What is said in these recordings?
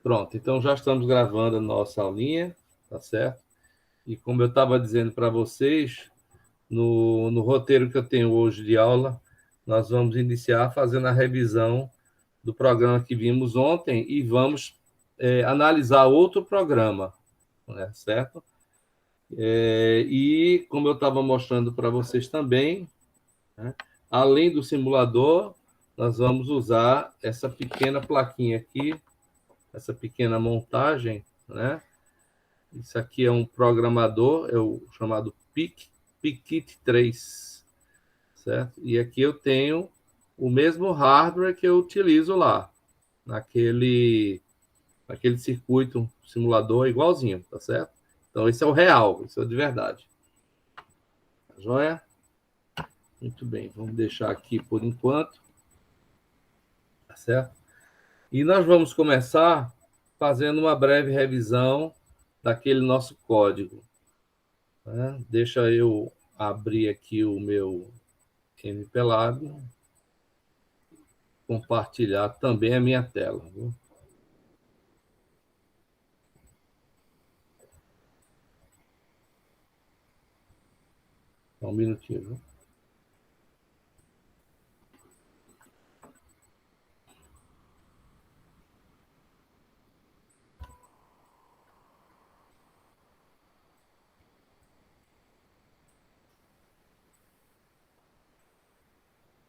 Pronto, então já estamos gravando a nossa aulinha, tá certo? E como eu estava dizendo para vocês, no roteiro que eu tenho hoje de aula, nós vamos iniciar fazendo a revisão do programa que vimos ontem e vamos analisar outro programa, né, certo? E como eu estava mostrando para vocês também, né, além do simulador, nós vamos usar essa pequena plaquinha aqui, essa pequena montagem, né? Isso aqui é um programador, é o chamado PIC 3, certo? E aqui eu tenho o mesmo hardware que eu utilizo lá, naquele circuito simulador igualzinho, tá certo? Então, esse é o real, esse é o de verdade. Tá joia? Muito bem, vamos deixar aqui por enquanto, tá certo? E nós vamos começar fazendo uma breve revisão daquele nosso código, né? Deixa eu abrir aqui o meu MPLab, compartilhar também a minha tela. Viu? Só um minutinho. Viu?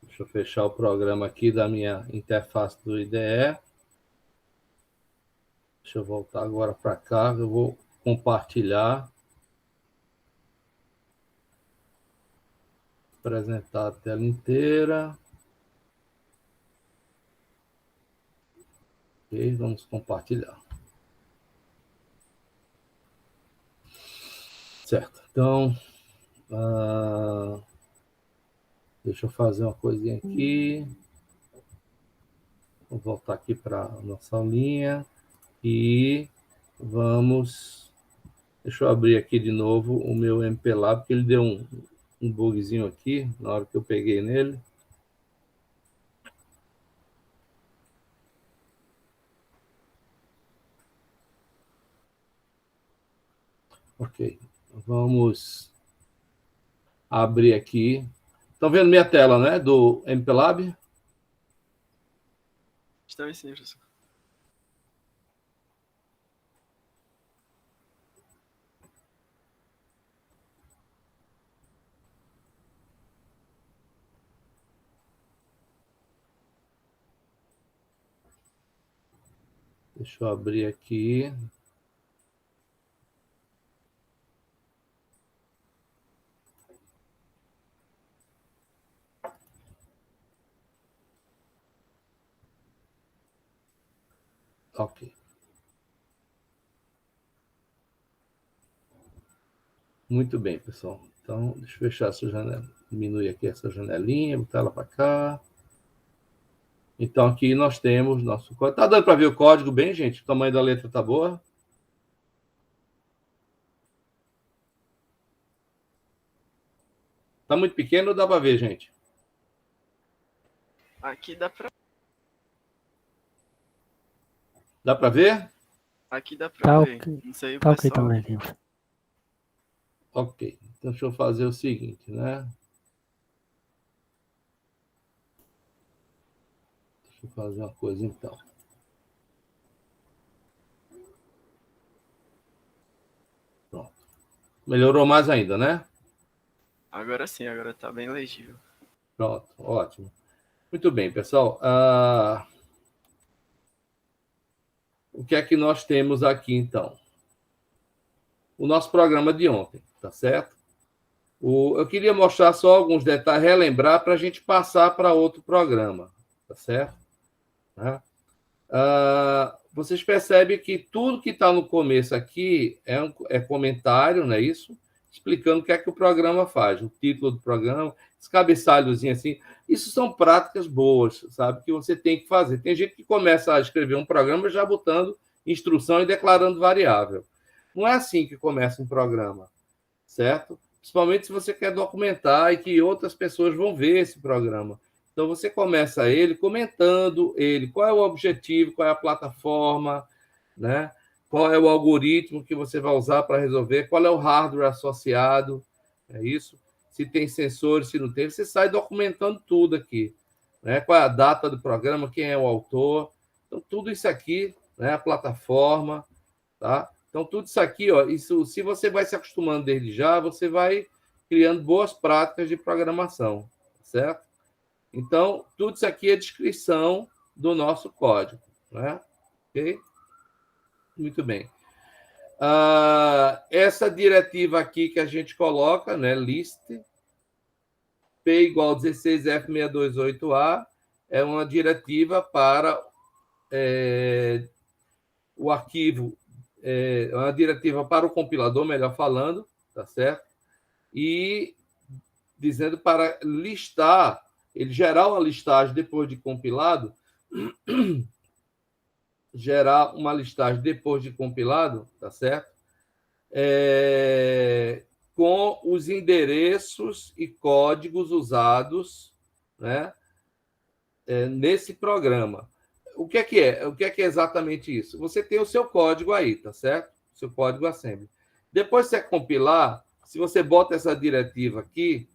Deixa eu fechar o programa aqui da minha interface do IDE. Deixa eu voltar agora para cá, eu vou compartilhar. Apresentar a tela inteira. Ok, vamos compartilhar. Certo, então, deixa eu fazer uma coisinha aqui. Vou voltar aqui para a nossa aulinha e vamos... Deixa eu abrir aqui de novo o meu MPLab, porque ele deu um bugzinho aqui na hora que eu peguei nele. Ok, vamos abrir aqui. Estão vendo minha tela, né, do MPLab? Estamos sim, professor. Deixa eu abrir aqui. Ok. Muito bem, pessoal. Então, deixa eu fechar essa janela. Diminui aqui essa janelinha, botar ela para cá. Então, aqui nós temos nosso código. Tá dando para ver o código bem, gente? O tamanho da letra tá boa? Tá muito pequeno ou dá para ver, gente? Aqui dá pra Dá para ver? Aqui dá pra ver. Ok. Não sei o Tá ok pessoal. também. Ok. Então, deixa eu fazer o seguinte, né? Deixa eu fazer uma coisa, então. Pronto. Melhorou mais ainda, né? Agora sim, agora tá bem legível. Pronto, ótimo. Muito bem, pessoal. O que é que nós temos aqui, então? O nosso programa de ontem, tá certo? Eu queria mostrar só alguns detalhes, relembrar para a gente passar para outro programa, tá certo? Vocês percebem que tudo que está no começo aqui é comentário, não é isso? Explicando o que é que o programa faz, o título do programa, esse cabeçalhozinho assim. Isso são práticas boas, sabe? Que você tem que fazer. Tem gente que começa a escrever um programa já botando instrução e declarando variável. Não é assim que começa um programa, certo? Principalmente se você quer documentar e que outras pessoas vão ver esse programa. Então, você começa ele comentando ele, qual é o objetivo, qual é a plataforma, né? Qual é o algoritmo que você vai usar para resolver, qual é o hardware associado, é isso? Se tem sensores, se não tem, você sai documentando tudo aqui, né? Qual é a data do programa, quem é o autor, então tudo isso aqui, né? A plataforma, tá? Então tudo isso aqui, ó, isso, se você vai se acostumando desde já, você vai criando boas práticas de programação, certo? Então tudo isso aqui é descrição do nosso código, né? Ok? Muito bem. Essa diretiva aqui que a gente coloca, né, list, P igual 16F628A, é uma diretiva para o arquivo, uma diretiva para o compilador, melhor falando, tá certo? E dizendo para listar, ele gerar uma listagem depois de compilado, gerar uma listagem depois de compilado, tá certo? Com os endereços e códigos usados, né, nesse programa. O que é? O que é exatamente isso? Você tem o seu código aí, tá certo? Seu código assembly. Depois que você compilar, se você bota essa diretiva aqui,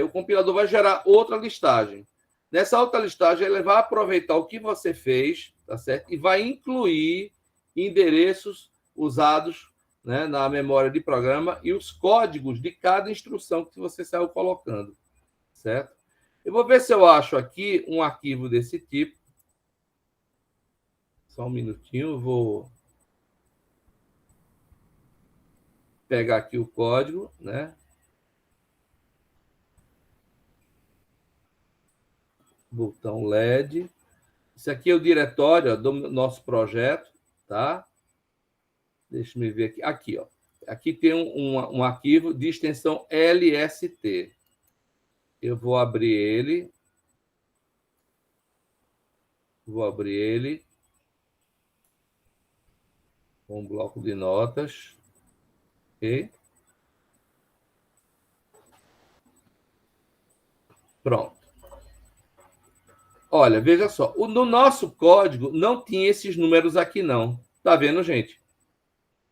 o compilador vai gerar outra listagem. Nessa outra listagem, ele vai aproveitar o que você fez, tá certo? E vai incluir endereços usados, né, na memória de programa e os códigos de cada instrução que você saiu colocando, certo? Eu vou ver se eu acho aqui um arquivo desse tipo. Só um minutinho, eu vou pegar aqui o código, né? Botão LED. Isso aqui é o diretório, ó, do nosso projeto, tá? Deixa eu ver aqui. Aqui, ó. Aqui tem um arquivo de extensão LST. Eu vou abrir ele. Vou abrir ele com um bloco de notas. Ok? Pronto. Olha, veja só. No nosso código não tinha esses números aqui, não. Tá vendo, gente?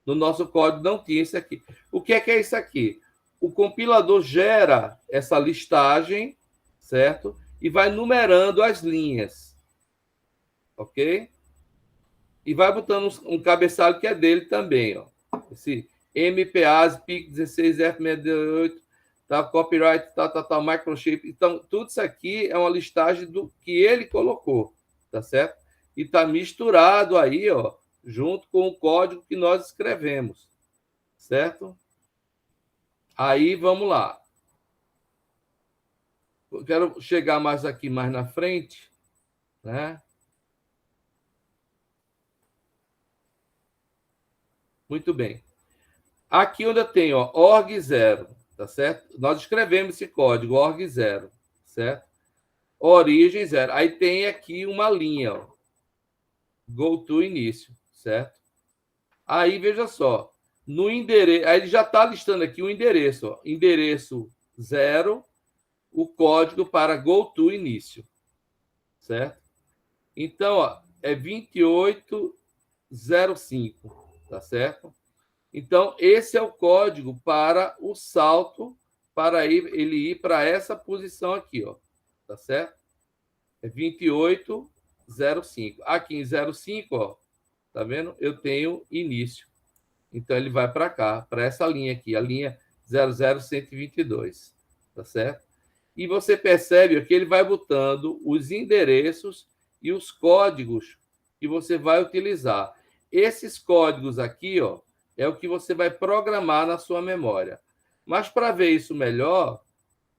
No nosso código não tinha isso aqui. O que é isso aqui? O compilador gera essa listagem, certo? E vai numerando as linhas. Ok? E vai botando um cabeçalho que é dele também, ó. Esse MPAs, PIC 16F68, tá? Copyright, tal, microchip. Então, tudo isso aqui é uma listagem do que ele colocou, tá certo? E tá misturado aí, ó, junto com o código que nós escrevemos, certo? Aí, vamos lá. Eu quero chegar mais aqui, mais na frente, né? Muito bem. Aqui onde eu tenho, ó, org0, tá certo? Nós escrevemos esse código, org0, certo? Origem 0. Aí tem aqui uma linha, ó, go to início, certo? Aí, veja só, no endereço, aí ele já está listando aqui o endereço, ó, endereço 0, o código para go to início, certo? Então, ó, é 2805, tá certo? Então, esse é o código para o salto, para ele ir para essa posição aqui, ó, tá certo? É 2805. Aqui em 05, ó, tá vendo? Eu tenho início. Então, ele vai para cá, para essa linha aqui, a linha 00122, tá certo? E você percebe que ele vai botando os endereços e os códigos que você vai utilizar. Esses códigos aqui, ó, é o que você vai programar na sua memória. Mas para ver isso melhor,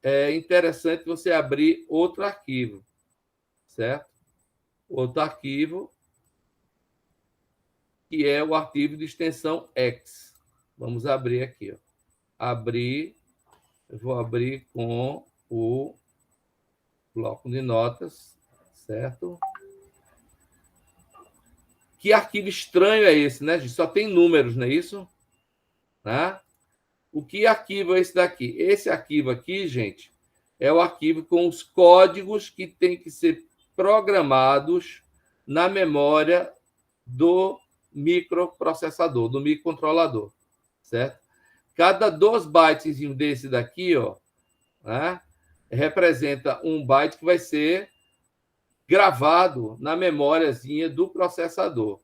é interessante você abrir outro arquivo, certo? Outro arquivo, que é o arquivo de extensão X. Vamos abrir aqui, ó. Abrir, eu vou abrir com o bloco de notas, certo? Que arquivo estranho é esse, né, gente? Só tem números, não é isso? Né? O que arquivo é esse daqui? Esse arquivo aqui, gente, é o arquivo com os códigos que têm que ser programados na memória do microprocessador, do microcontrolador, certo? Cada 2 bytes desse daqui, ó, né, representa um byte que vai ser gravado na memóriazinha do processador.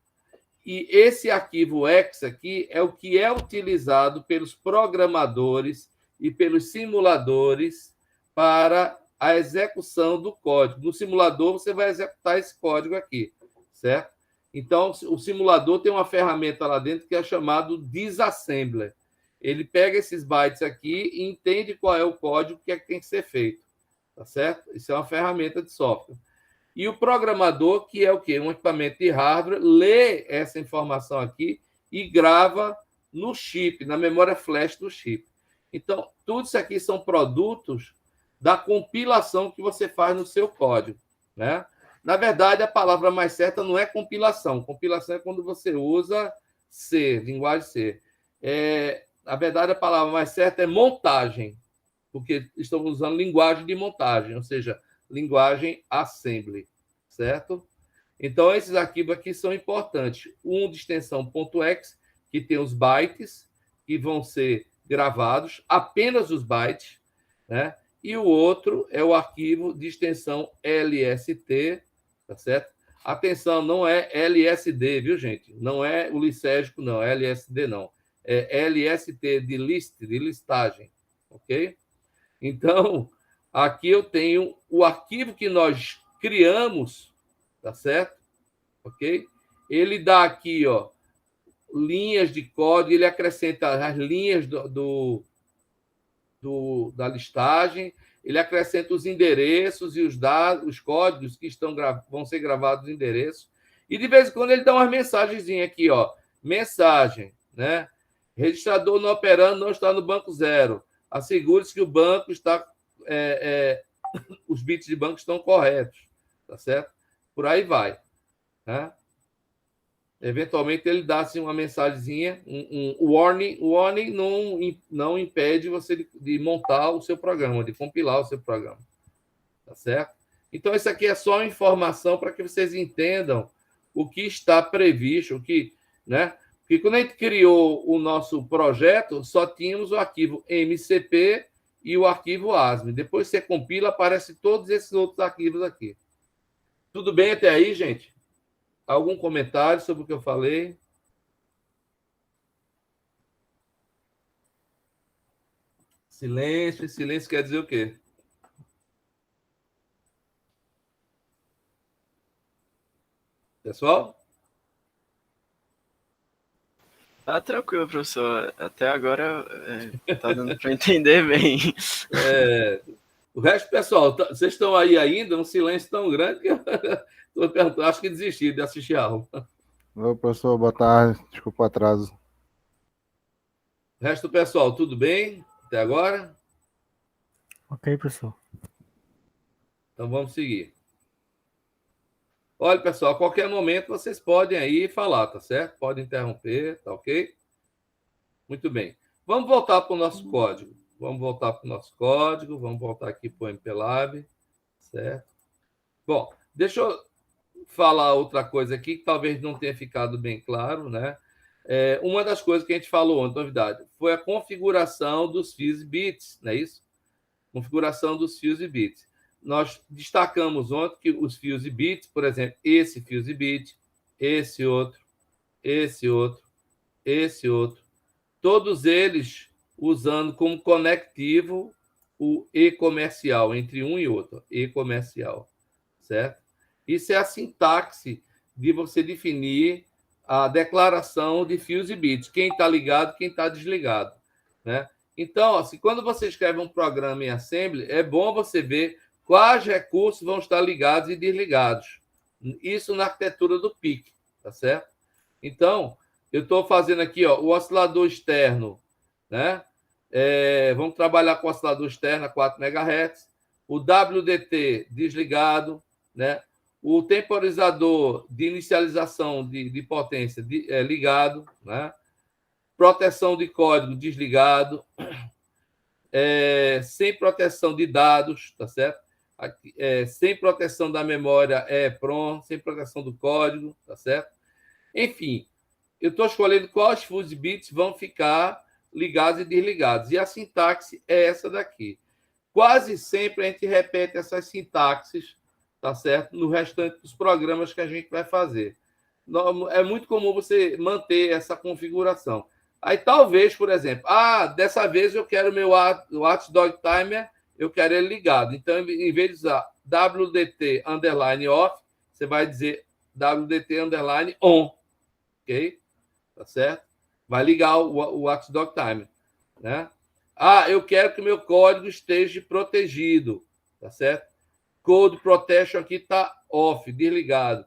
E esse arquivo X aqui é o que é utilizado pelos programadores e pelos simuladores para a execução do código. No simulador, você vai executar esse código aqui, certo? Então, o simulador tem uma ferramenta lá dentro que é chamado disassembler. Ele pega esses bytes aqui e entende qual é o código que tem que ser feito, tá certo? Isso é uma ferramenta de software. E o programador, que é o quê? Um equipamento de hardware, lê essa informação aqui e grava no chip, na memória flash do chip. Então, tudo isso aqui são produtos da compilação que você faz no seu código, né? Na verdade, a palavra mais certa não é compilação. Compilação é quando você usa C, linguagem C. Na verdade, a palavra mais certa é montagem, porque estamos usando linguagem de montagem, ou seja, linguagem assembly, certo? Então, esses arquivos aqui são importantes. Um de extensão .x, que tem os bytes, que vão ser gravados, apenas os bytes, né? E o outro é o arquivo de extensão LST, tá certo? Atenção, não é LSD, viu, gente? Não é o lisérgico, não, é LSD, não. É LST de listagem, ok? Então, aqui eu tenho o arquivo que nós criamos, tá certo? Ok? Ele dá aqui, ó, linhas de código, ele acrescenta as linhas da listagem, ele acrescenta os endereços e os dados, os códigos que vão ser gravados no endereço, e de vez em quando ele dá umas mensagenzinhas aqui, ó, mensagem, né? Registrador não operando, não está no banco 0. Assegure-se que o banco está os bits de banco estão corretos, tá certo? Por aí vai, né? Eventualmente ele dá assim uma mensagenzinha, um warning. O warning não impede você de montar o seu programa, de compilar o seu programa, tá certo? Então isso aqui é só uma informação para que vocês entendam o que está previsto, né? Porque quando a gente criou o nosso projeto, só tínhamos o arquivo MCP e o arquivo ASM. Depois você compila, aparece todos esses outros arquivos aqui. Tudo bem até aí, gente? Algum comentário sobre o que eu falei? Silêncio. Silêncio quer dizer o quê? Pessoal? Tá tranquilo, professor. Até agora tá dando para entender bem. O resto, pessoal, vocês estão aí ainda? Um silêncio tão grande que eu perguntando, acho que desisti de assistir a aula. Oi, professor, boa tarde. Desculpa o atraso. O resto do pessoal, tudo bem até agora? Ok, professor. Então vamos seguir. Olha, pessoal, a qualquer momento vocês podem aí falar, tá certo? Podem interromper, tá ok? Muito bem. Vamos voltar para o nosso código. Vamos voltar aqui para o MPLab, certo? Bom, deixa eu falar outra coisa aqui que talvez não tenha ficado bem claro, né? Uma das coisas que a gente falou ontem, novidade, foi a configuração dos fuse bits, não é isso? Configuração dos fuse bits. Nós destacamos ontem que os fuse bits, por exemplo, esse fuse bit, esse outro, todos eles usando como conectivo o e-comercial, entre um e outro, e-comercial, certo? Isso é a sintaxe de você definir a declaração de fuse bits, quem está ligado, quem está desligado, né? Então, assim, quando você escreve um programa em assembly, é bom você ver quais recursos vão estar ligados e desligados. Isso na arquitetura do PIC, tá certo? Então, eu estou fazendo aqui, ó, o oscilador externo, né? Vamos trabalhar com o oscilador externo a 4 MHz, o WDT desligado, né? O temporizador de inicialização de potência ligado, né? Proteção de código desligado, sem proteção de dados, tá certo? Sem proteção da memória EEPROM, sem proteção do código, tá certo? Enfim, eu estou escolhendo quais fuse bits vão ficar ligados e desligados. E a sintaxe é essa daqui. Quase sempre a gente repete essas sintaxes, tá certo? No restante dos programas que a gente vai fazer. É muito comum você manter essa configuração. Aí talvez, por exemplo, dessa vez eu quero meu Watchdog Timer, eu quero ele ligado. Então, em vez de usar WDT underline off, você vai dizer WDT underline on. Ok? Tá certo? Vai ligar o Watchdog Timer, né? Eu quero que o meu código esteja protegido, tá certo? Code Protection aqui está off, desligado.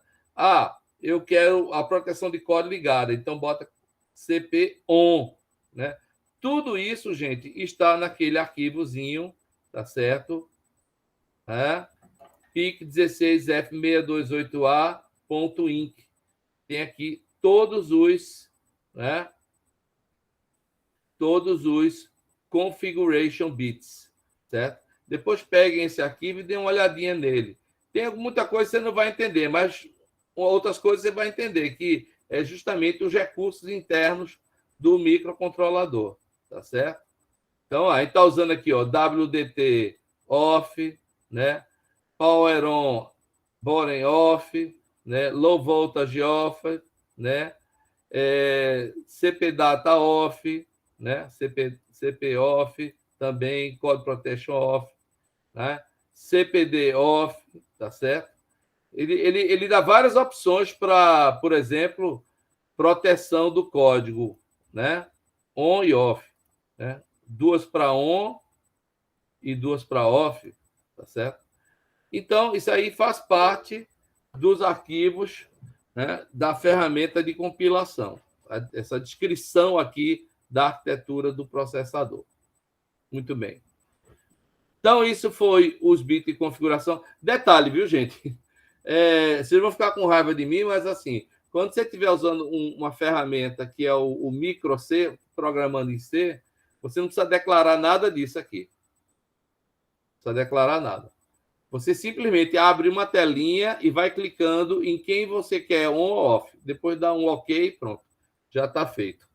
Eu quero a proteção de código ligada, então bota CP on, né? Tudo isso, gente, está naquele arquivozinho, tá certo? PIC16F628A.inc. Tem aqui todos os, né? Todos os configuration bits, certo? Depois peguem esse arquivo e dêem uma olhadinha nele. Tem muita coisa que você não vai entender, mas outras coisas você vai entender, que é justamente os recursos internos do microcontrolador, tá certo? Então, a gente está usando aqui, ó, WDT off, né? Power on, bottom off, né? Low voltage off, né? CP data off, né? CP off, também code protection off, né? CPD off, tá certo? Ele dá várias opções para, por exemplo, proteção do código, né? On e off, né? 2 para on e 2 para off, tá certo? Então, isso aí faz parte dos arquivos, né, da ferramenta de compilação. Essa descrição aqui da arquitetura do processador. Muito bem. Então, isso foi os bits de configuração. Detalhe, viu, gente? Vocês vão ficar com raiva de mim, mas assim, quando você estiver usando uma ferramenta que é o micro C, programando em C, você não precisa declarar nada disso aqui. Não precisa declarar nada. Você simplesmente abre uma telinha e vai clicando em quem você quer on ou off. Depois dá um OK, pronto. Já está feito,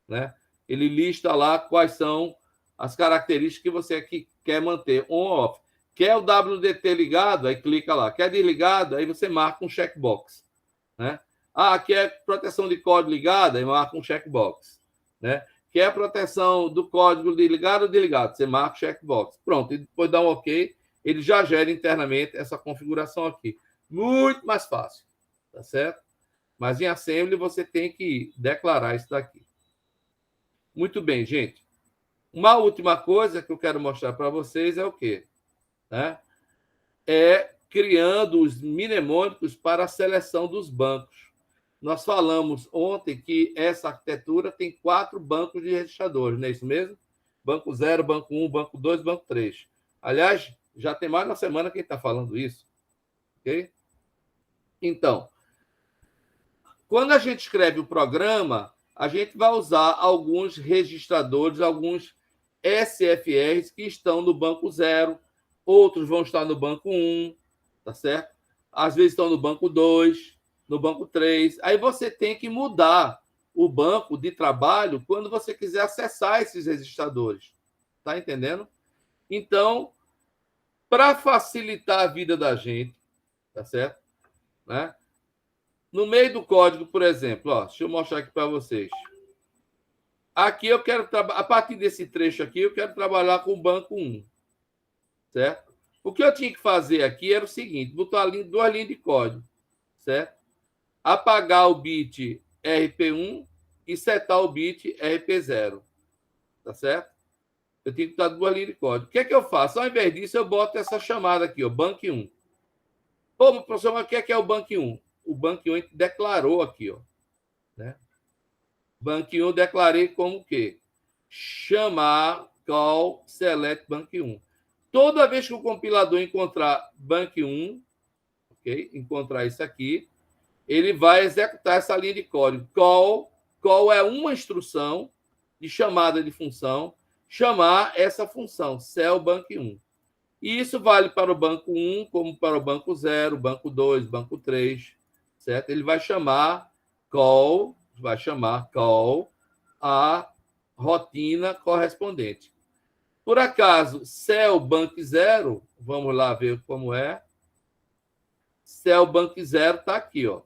né? Ele lista lá quais são as características que você quer manter on ou off. Quer o WDT ligado? Aí clica lá. Quer desligado? Aí você marca um checkbox, né? Quer proteção de código ligada? Aí marca um checkbox, né? Quer proteção do código de ligado ou desligado? Você marca o checkbox. Pronto. E depois dá um OK. Ele já gera internamente essa configuração aqui. Muito mais fácil, tá certo? Mas em Assembly você tem que declarar isso daqui. Muito bem, gente. Uma última coisa que eu quero mostrar para vocês é o quê? Criando os mnemônicos para a seleção dos bancos. Nós falamos ontem que essa arquitetura tem 4 bancos de registradores, não é isso mesmo? Banco 0, banco 1, banco 2, banco 3. Aliás, já tem mais de uma semana que a gente está falando isso. Ok? Então, quando a gente escreve o programa, a gente vai usar alguns registradores, alguns SFRs que estão no banco 0, outros vão estar no banco 1, tá certo? Às vezes estão no banco 2, no banco 3. Aí você tem que mudar o banco de trabalho quando você quiser acessar esses registradores. Tá entendendo? Então, para facilitar a vida da gente, tá certo? Né? No meio do código, por exemplo, deixa eu mostrar aqui para vocês. Aqui eu quero a partir desse trecho aqui, eu quero trabalhar com o banco 1, certo? O que eu tinha que fazer aqui era o seguinte, botar 2 linhas de código, certo? Apagar o bit RP1 e setar o bit RP0, tá certo? Eu tenho que botar 2 linhas de código. O que é que eu faço? Ao invés disso, eu boto essa chamada aqui, bank 1. Pô, professor, mas o que é o bank 1? O bank 1 a gente declarou aqui, né? Bank 1 eu declarei como o quê? Chamar call select bank 1. Toda vez que o compilador encontrar bank 1, ok? Encontrar isso aqui, ele vai executar essa linha de código. Call é uma instrução de chamada de função chamar essa função, cellbank1. E isso vale para o banco 1, como para o banco 0, banco 2, banco 3, certo? Ele vai chamar call a rotina correspondente. Por acaso, cellbank 0, vamos lá ver como é. Cellbank 0 está aqui, ó.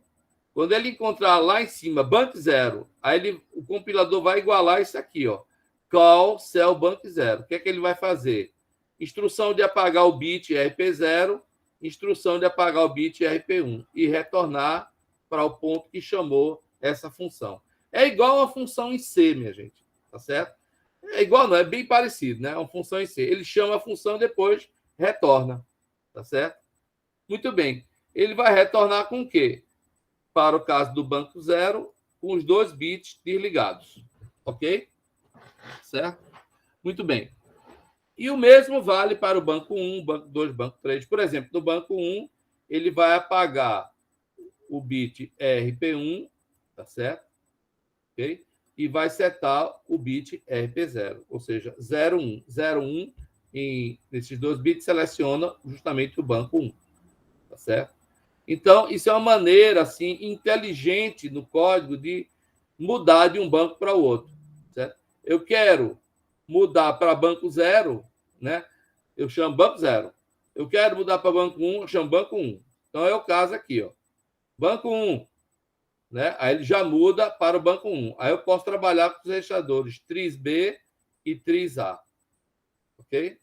Quando ele encontrar lá em cima bank 0, aí o compilador vai igualar isso aqui, ó. Call cellbank 0. O que é que ele vai fazer? Instrução de apagar o bit RP0, instrução de apagar o bit RP1 e retornar para o ponto que chamou essa função. É igual a função em C, minha gente, tá certo? É igual, não, é bem parecido, né? É uma função em C. Ele chama a função, depois retorna, tá certo? Muito bem. Ele vai retornar com o quê? Para o caso do banco 0, com os 2 bits desligados, ok? Certo? Muito bem. E o mesmo vale para o banco 1, banco 2, banco 3. Por exemplo, no banco 1, ele vai apagar o bit RP1, tá certo? Ok? E vai setar o bit RP0, ou seja, 01. 01, nesses 2 bits, seleciona justamente o banco 1, tá certo? Então, isso é uma maneira assim, inteligente no código de mudar de um banco para o outro, certo? Eu quero mudar para banco 0, né? Eu chamo banco 0. Eu quero mudar para banco 1, eu chamo banco 1. Então, é o caso aqui, ó. Banco 1, né? Aí ele já muda para o banco 1. Aí eu posso trabalhar com os registradores 3B e 3A. Ok?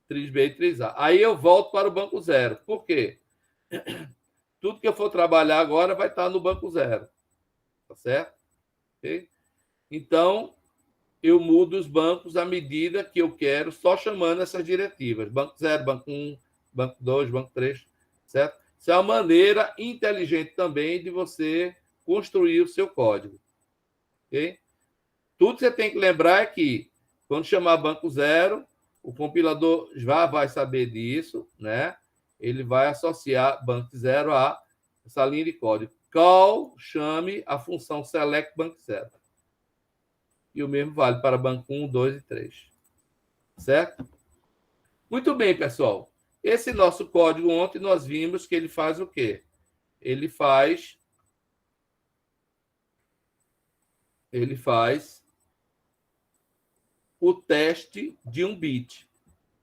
3B e 3A. Aí eu volto para o banco 0. Por quê? Tudo que eu for trabalhar agora vai estar no banco 0. Tá certo? Okay? Então, eu mudo os bancos à medida que eu quero, só chamando essas diretivas. Banco 0, banco 1, banco 2, banco 3, certo? Isso é uma maneira inteligente também de você construir o seu código. Ok? Tudo que você tem que lembrar é que, quando chamar banco 0, o compilador já vai saber disso, né? Ele vai associar banco 0 a essa linha de código. Call, chame a função select banco 0. E o mesmo vale para banco 1, 2 e 3. Certo? Muito bem, pessoal. Esse nosso código, ontem nós vimos que ele faz o quê? Ele faz o teste de um bit,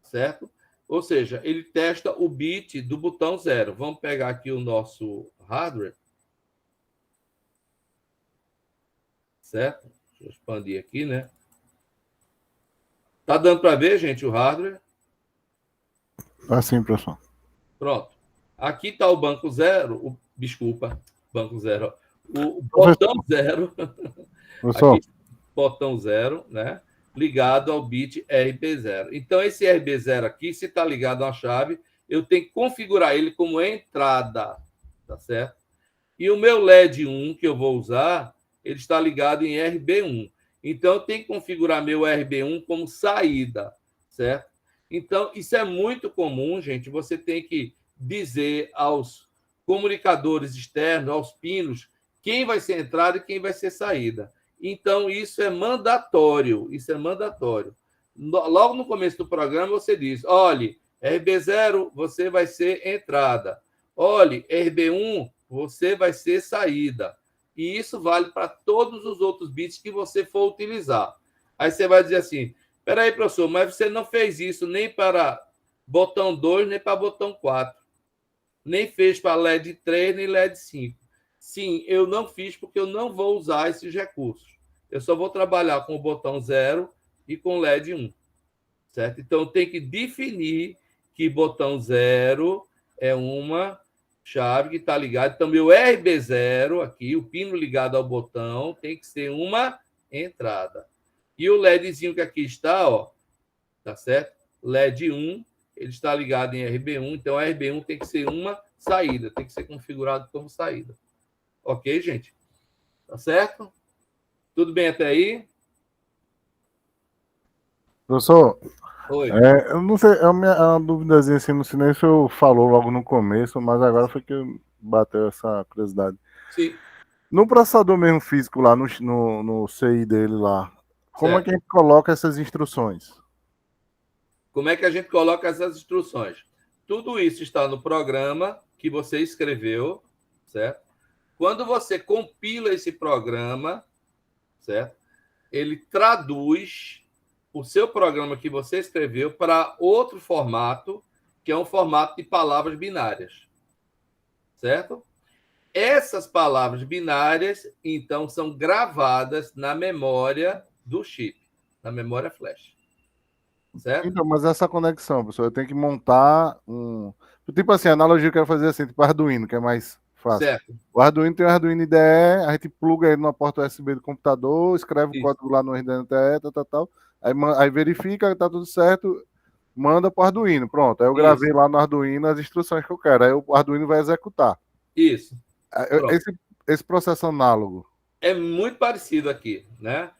certo? Ou seja, ele testa o bit do botão 0. Vamos pegar aqui o nosso hardware. Certo? Deixa eu expandir aqui, né? Tá dando para ver, gente, o hardware? Assim, professor. Pronto. Aqui está o banco 0. Desculpa, banco 0. O botão 0. Professor. Aqui, botão 0, né? Ligado ao bit RB0. Então, esse RB0 aqui, se está ligado a uma chave, eu tenho que configurar ele como entrada, tá certo? E o meu LED 1 que eu vou usar, ele está ligado em RB1. Então, eu tenho que configurar meu RB1 como saída, certo? Então, isso é muito comum, gente. Você tem que dizer aos comunicadores externos, aos pinos, quem vai ser entrada e quem vai ser saída. Então, isso é mandatório. Isso é mandatório. Logo no começo do programa, você diz, olha, RB0, você vai ser entrada. Olha, RB1, você vai ser saída. E isso vale para todos os outros bits que você for utilizar. Aí você vai dizer assim, espera aí, professor, mas você não fez isso nem para botão 2, nem para botão 4. Nem fez para LED 3, nem LED 5. Sim, eu não fiz porque eu não vou usar esses recursos. Eu só vou trabalhar com o botão 0 e com LED 1. Certo? Então, tem que definir que botão 0 é uma chave que está ligada. Então, meu RB0 aqui, o pino ligado ao botão, tem que ser uma entrada. E o LEDzinho que aqui está, ó, tá certo? LED 1, ele está ligado em RB1, então RB1 tem que ser uma saída, tem que ser configurado como saída. Ok, gente? Tá certo? Tudo bem até aí? Professor, Oi. eu não sei, é uma duvidazinha assim, no silêncio eu falou logo no começo, mas agora foi que bateu essa curiosidade. Sim. No processador mesmo físico lá, no CI dele lá, Como é Certo. que a gente coloca essas instruções? Como é que a gente coloca essas instruções? Tudo isso está no programa que você escreveu, certo? Quando você compila esse programa, certo? Ele traduz o seu programa que você escreveu para outro formato, que é um formato de palavras binárias, certo? Essas palavras binárias, então, são gravadas na memória do chip, na memória flash, certo? Então, mas essa conexão, pessoal, eu tenho que montar um. Tipo assim, a analogia que eu quero fazer assim, tipo Arduino, que é mais fácil. Certo. O Arduino tem o Arduino IDE, a gente pluga ele numa porta USB do computador, escreve o Isso. código lá no Arduino IDE, tal. Aí verifica que tá tudo certo, manda pro Arduino. Pronto. Aí eu gravei Isso. lá no Arduino as instruções que eu quero. Aí o Arduino vai executar. Isso. Pronto. Esse processo análogo. É muito parecido aqui, né?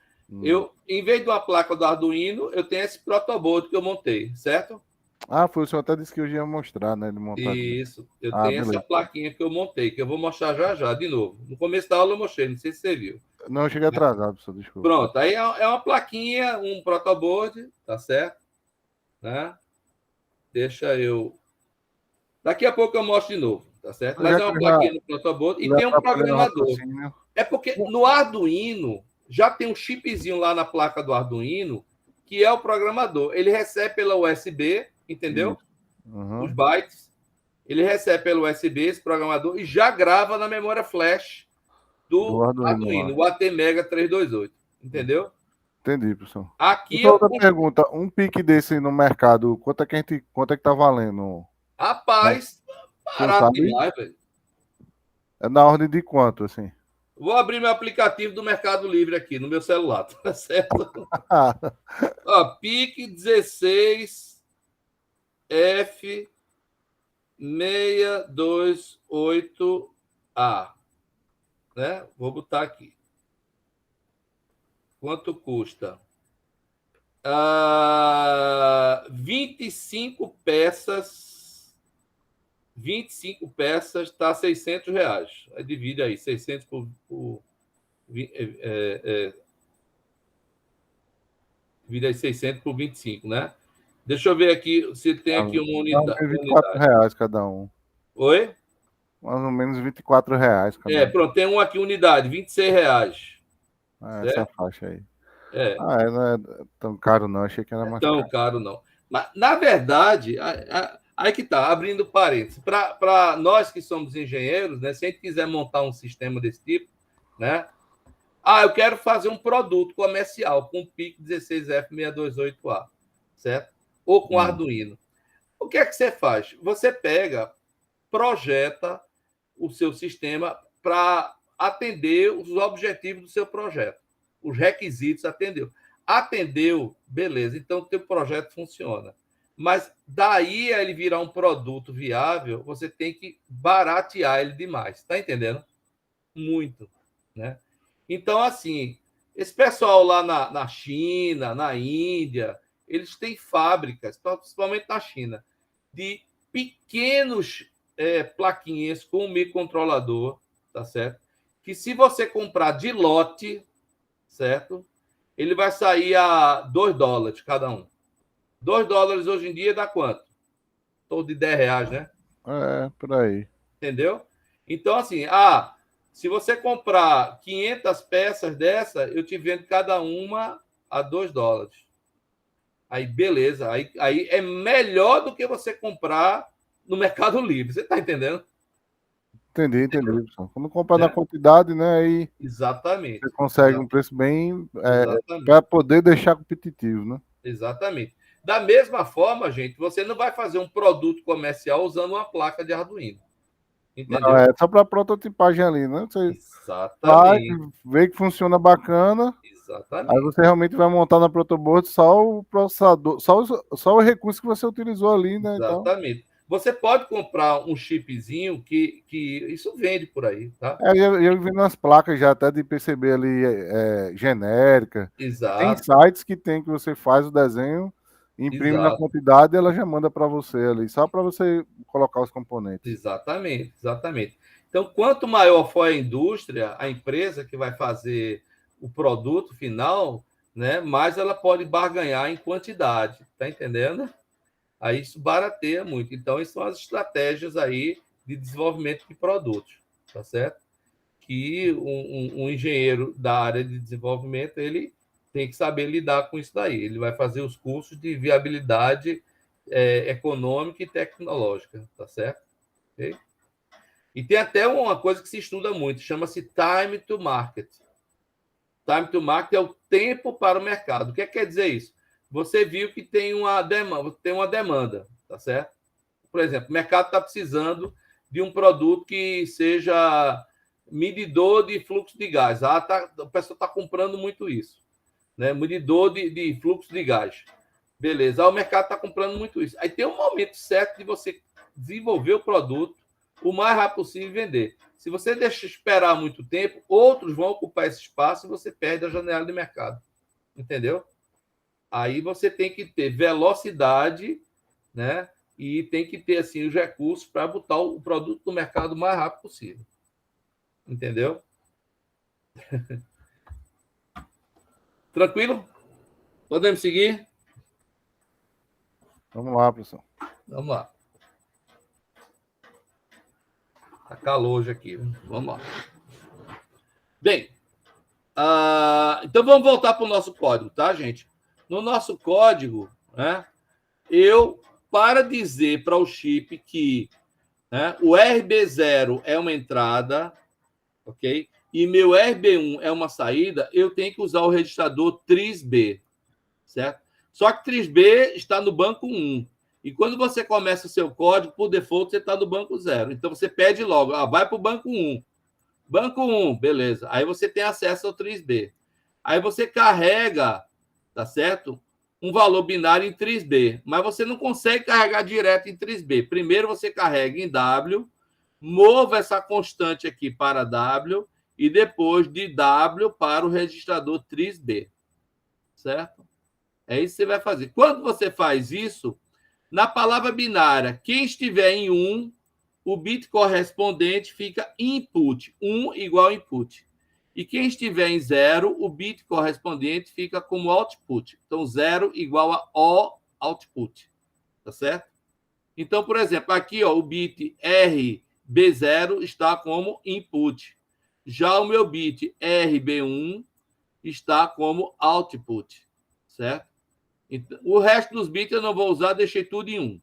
Eu, em vez de uma placa do Arduino, eu tenho esse protoboard que eu montei, certo? Ah, foi o senhor até disse que hoje ia mostrar, né? Ele montadinho. Isso. Eu Ah, tenho essa beleza. plaquinha que eu montei, que eu vou mostrar já já, de novo. No começo da aula eu mostrei, não sei se você viu. Não, eu cheguei atrasado, pessoal, desculpa. Pronto, aí é uma plaquinha, um protoboard, tá certo? Né? Deixa eu. Daqui a pouco eu mostro de novo, tá certo? Mas Já é uma que plaquinha no protoboard e já tem um atrapalhei no programador. raciocínio. É porque no Arduino já tem um chipzinho lá na placa do Arduino que é o programador. Ele recebe pela USB, entendeu? Uhum. Os bytes. Ele recebe pelo USB esse programador e já grava na memória flash do Arduino, o ATmega 328, entendeu? Entendi, professor. Aqui Então, outra pergunta, um pique desse no mercado, quanto é que tá valendo? Rapaz, Você não barato sabe? demais, velho. É na ordem de quanto, assim? Vou abrir meu aplicativo do Mercado Livre aqui no meu celular, tá certo? Ó, PIC 16 F 628A, né? Vou botar aqui. Quanto custa? 25 peças. 25 peças está R$600. Aí divide aí, 600 divide aí 600 por 25, né? Deixa eu ver aqui se tem aqui uma unidade. R$24 cada um. Oi? Mais ou menos R$24 cada um. Pronto, tem um aqui, unidade, R$26. Essa faixa aí. É. Não é tão caro não, achei que era mais Tão caro, não. Mas, na verdade, aí que tá, abrindo parênteses. Para nós que somos engenheiros, né, se a gente quiser montar um sistema desse tipo, né? Eu quero fazer um produto comercial com PIC 16F628A, certo? Ou com Arduino. O que é que você faz? Você pega, projeta o seu sistema para atender os objetivos do seu projeto. Os requisitos atendeu, beleza, então o teu projeto funciona. Mas daí a ele virar um produto viável, você tem que baratear ele demais, tá entendendo? Muito, né? Então, assim, esse pessoal lá na China, na Índia, eles têm fábricas, principalmente na China, de pequenos plaquinhas com um microcontrolador, tá certo? Que se você comprar de lote, certo? Ele vai sair a $2 cada um. $2 hoje em dia dá quanto? Todo de R$10, né? Por aí. Entendeu? Então, assim, se você comprar 500 peças dessa, eu te vendo cada uma a $2. Aí, beleza. Aí é melhor do que você comprar no Mercado Livre. Você está entendendo? Entendi. Quando comprar na quantidade, né? Aí exatamente. Você consegue um preço bem exatamente. para poder deixar competitivo, né? Exatamente. Da mesma forma, gente, você não vai fazer um produto comercial usando uma placa de Arduino. Entendeu? Não, é só para prototipagem ali, né? Você vai ver que funciona bacana. Exatamente. Aí você realmente vai montar na protoboard só o processador, só o recurso que você utilizou ali, né? Exatamente. Então... Você pode comprar um chipzinho que isso vende por aí, tá? Eu vi nas placas já até de PCB ali genérica. Exato. Tem sites que tem que você faz o desenho, imprime na quantidade e ela já manda para você ali, só para você colocar os componentes. Exatamente. Então, quanto maior for a indústria, a empresa que vai fazer o produto final, né? Mas ela pode barganhar em quantidade, tá entendendo? Aí isso barateia muito. Então, isso são as estratégias aí de desenvolvimento de produtos, tá certo? Que um engenheiro da área de desenvolvimento, ele tem que saber lidar com isso daí. Ele vai fazer os cursos de viabilidade econômica e tecnológica, tá certo? Okay? E tem até uma coisa que se estuda muito, chama-se time to market. Time to market é o tempo para o mercado. O que quer dizer isso? Você viu que tem uma demanda, tá certo? Por exemplo, o mercado está precisando de um produto que seja medidor de fluxo de gás. O pessoal está comprando muito isso, né? Medidor de fluxo de gás. Beleza, o mercado está comprando muito isso. Aí tem um momento certo de você desenvolver o produto o mais rápido possível e vender. Se você deixa esperar muito tempo, outros vão ocupar esse espaço e você perde a janela de mercado. Entendeu? Aí você tem que ter velocidade, né? E tem que ter assim os recursos para botar o produto no mercado o mais rápido possível. Entendeu? Tranquilo? Podemos seguir? Vamos lá, professor. Vamos lá. Tá calor hoje aqui. Vamos lá. Bem, então vamos voltar para o nosso código, tá, gente? No nosso código, né, para dizer para o chip que, né, o RB0 é uma entrada, ok? E meu RB1 é uma saída, eu tenho que usar o registrador TRIS-B, certo? Só que TRIS-B está no banco 1. E quando você começa o seu código, por default, você está no banco 0. Então, você pede logo, vai para o banco 1. Banco 1, beleza. Aí você tem acesso ao TRIS-B. Aí você carrega, tá certo? Um valor binário em TRIS-B. Mas você não consegue carregar direto em TRIS-B. Primeiro você carrega em W, mova essa constante aqui para W e depois de W para o registrador TRIS-B. Certo? É isso que você vai fazer. Quando você faz isso, na palavra binária, quem estiver em 1, o bit correspondente fica input. 1 igual input. E quem estiver em 0, o bit correspondente fica como output. Então, 0 igual a O output. Tá certo? Então, por exemplo, aqui ó, o bit RB0 está como input. Já o meu bit RB1 está como output. Certo? Então, o resto dos bits eu não vou usar, deixei tudo em 1.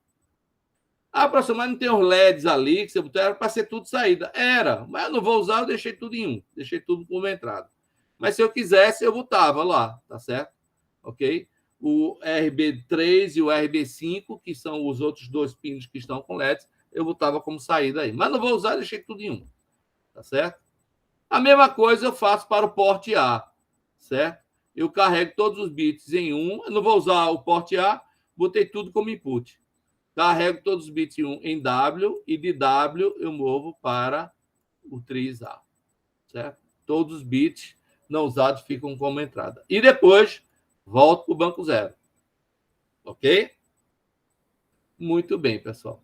Professor, mas não tem os LEDs ali que você botou, era para ser tudo saída. Era, mas eu não vou usar, eu deixei tudo em 1. Deixei tudo como entrada. Mas se eu quisesse, eu botava lá, tá certo? Ok? O RB3 e o RB5, que são os outros dois pinos que estão com LEDs, eu botava como saída aí. Mas não vou usar, deixei tudo em 1. Tá certo? A mesma coisa eu faço para o porte A, certo? Eu carrego todos os bits em 1. Eu não vou usar o porte A, botei tudo como input. Carrego todos os bits em W e de W eu movo para o TRIS A. Certo? Todos os bits não usados ficam como entrada. E depois volto para o banco 0. Ok? Muito bem, pessoal.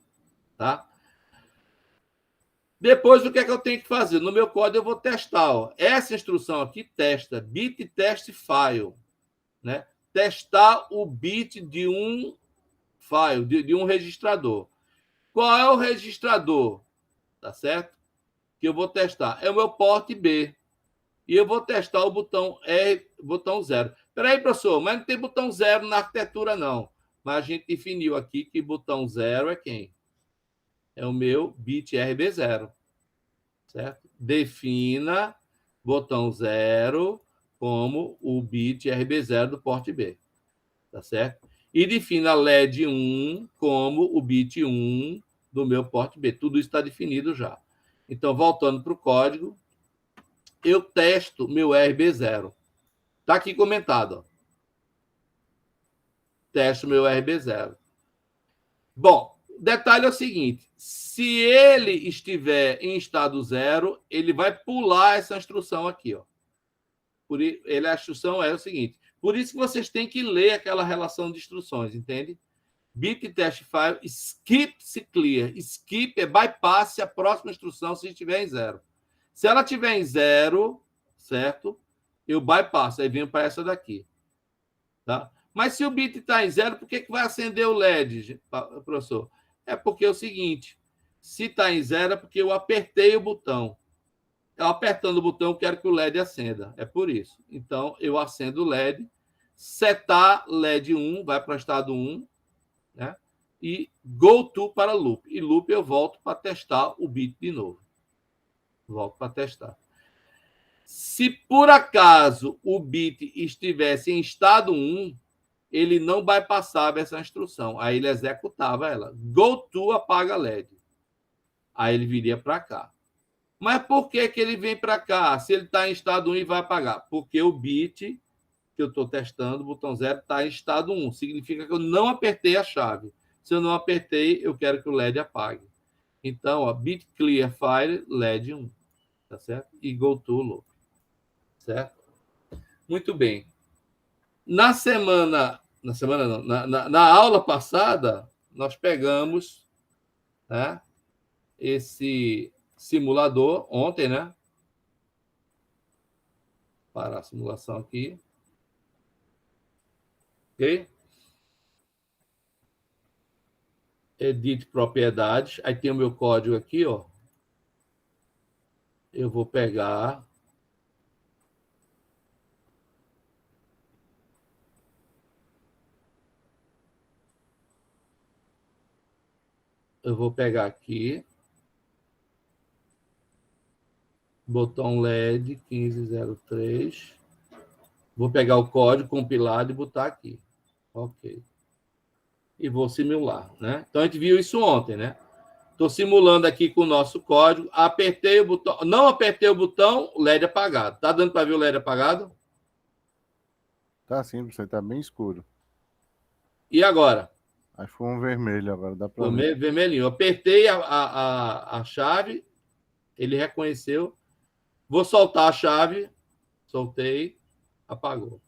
Tá? Depois, o que é que eu tenho que fazer? No meu código eu vou testar. Ó. Essa instrução aqui testa bit test file. Né? Testar o bit de um file, de um registrador. Qual é o registrador? Tá certo? Que eu vou testar. É o meu porte B. E eu vou testar o botão botão 0. Espera aí, professor, mas não tem botão 0 na arquitetura, não. Mas a gente definiu aqui que botão 0 é quem? É o meu bit RB0. Certo? Defina botão 0 como o bit RB0 do porte B. Tá certo? E defina LED 1 como o bit 1 do meu porte B. Tudo isso está definido já. Então, voltando para o código, eu testo meu RB0. Está aqui comentado. Ó. Testo meu RB0. Bom, o detalhe é o seguinte. Se ele estiver em estado 0, ele vai pular essa instrução aqui. Ó. A instrução é o seguinte. Por isso que vocês têm que ler aquela relação de instruções, entende? Bit test file, skip se clear. Skip é bypass a próxima instrução se estiver em 0. Se ela estiver em 0, certo? Eu bypasso, aí venho para essa daqui. Tá? Mas se o bit está em 0, por que vai acender o LED, professor? É porque é o seguinte, se está em 0 é porque eu apertei o botão. Eu apertando o botão, eu quero que o LED acenda. É por isso. Então, eu acendo o LED, setar LED 1, vai para o estado 1, né? E go to para loop. E loop eu volto para testar o bit de novo. Volto para testar. Se por acaso o bit estivesse em estado 1, ele não bypassava essa instrução. Aí ele executava ela. Go to apaga LED. Aí ele viria para cá. Mas por que ele vem para cá? Se ele está em estado 1 e vai apagar? Porque o bit que eu estou testando, o botão 0, está em estado 1. Significa que eu não apertei a chave. Se eu não apertei, eu quero que o LED apague. Então, ó, bit clear fire, LED 1. Tá certo? E go to loop. Certo? Muito bem. Na aula passada, nós pegamos, né, esse simulador ontem, né? Parar a simulação aqui. Ok? Edit propriedades. Aí tem o meu código aqui, ó. Eu vou pegar. Eu vou pegar aqui. Botão LED 1503. Vou pegar o código compilado e botar aqui. Ok. E vou simular, né? Então, a gente viu isso ontem, né? Estou simulando aqui com o nosso código. Apertei o botão. Não apertei o botão, LED apagado. Tá dando para ver o LED apagado? Tá sim, você tá bem escuro. E agora? Acho que foi um vermelho agora, dá para ver. Vermelhinho. Eu apertei a chave, ele reconheceu. Vou soltar a chave. Soltei, apagou.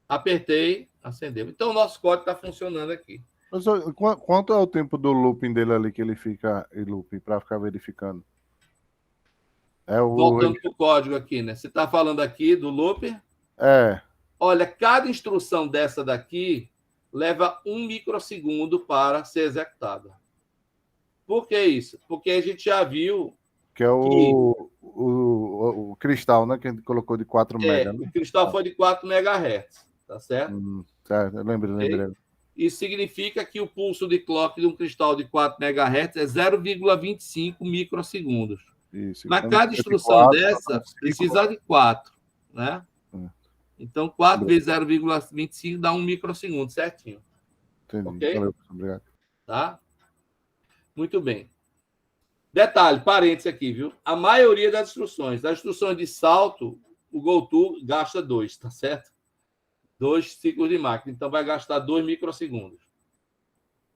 Apertei, acendeu. Então, o nosso código está funcionando aqui. Professor, quanto é o tempo do looping dele ali que ele fica em looping para ficar verificando? Voltando para o código aqui, né? Você está falando aqui do loop? É. Olha, cada instrução dessa daqui leva 1 microsegundo para ser executada. Por que isso? Porque a gente já viu que é o cristal, né? Que a gente colocou de 4 MB. Né? O cristal foi de 4 MHz, tá certo? Certo, eu lembrei. Isso significa que o pulso de clock de um cristal de 4 MHz é 0,25 microsegundos. Isso. Mas cada instrução dessa precisa de 4, né? Então, 4 vezes 0,25 dá 1 microsegundo, certinho. Entendi. Ok? Valeu, obrigado. Tá? Muito bem. Detalhe, parênteses aqui, viu? A maioria das instruções de salto, o GoTo gasta 2, tá certo? 2 ciclos de máquina. Então, vai gastar 2 microsegundos.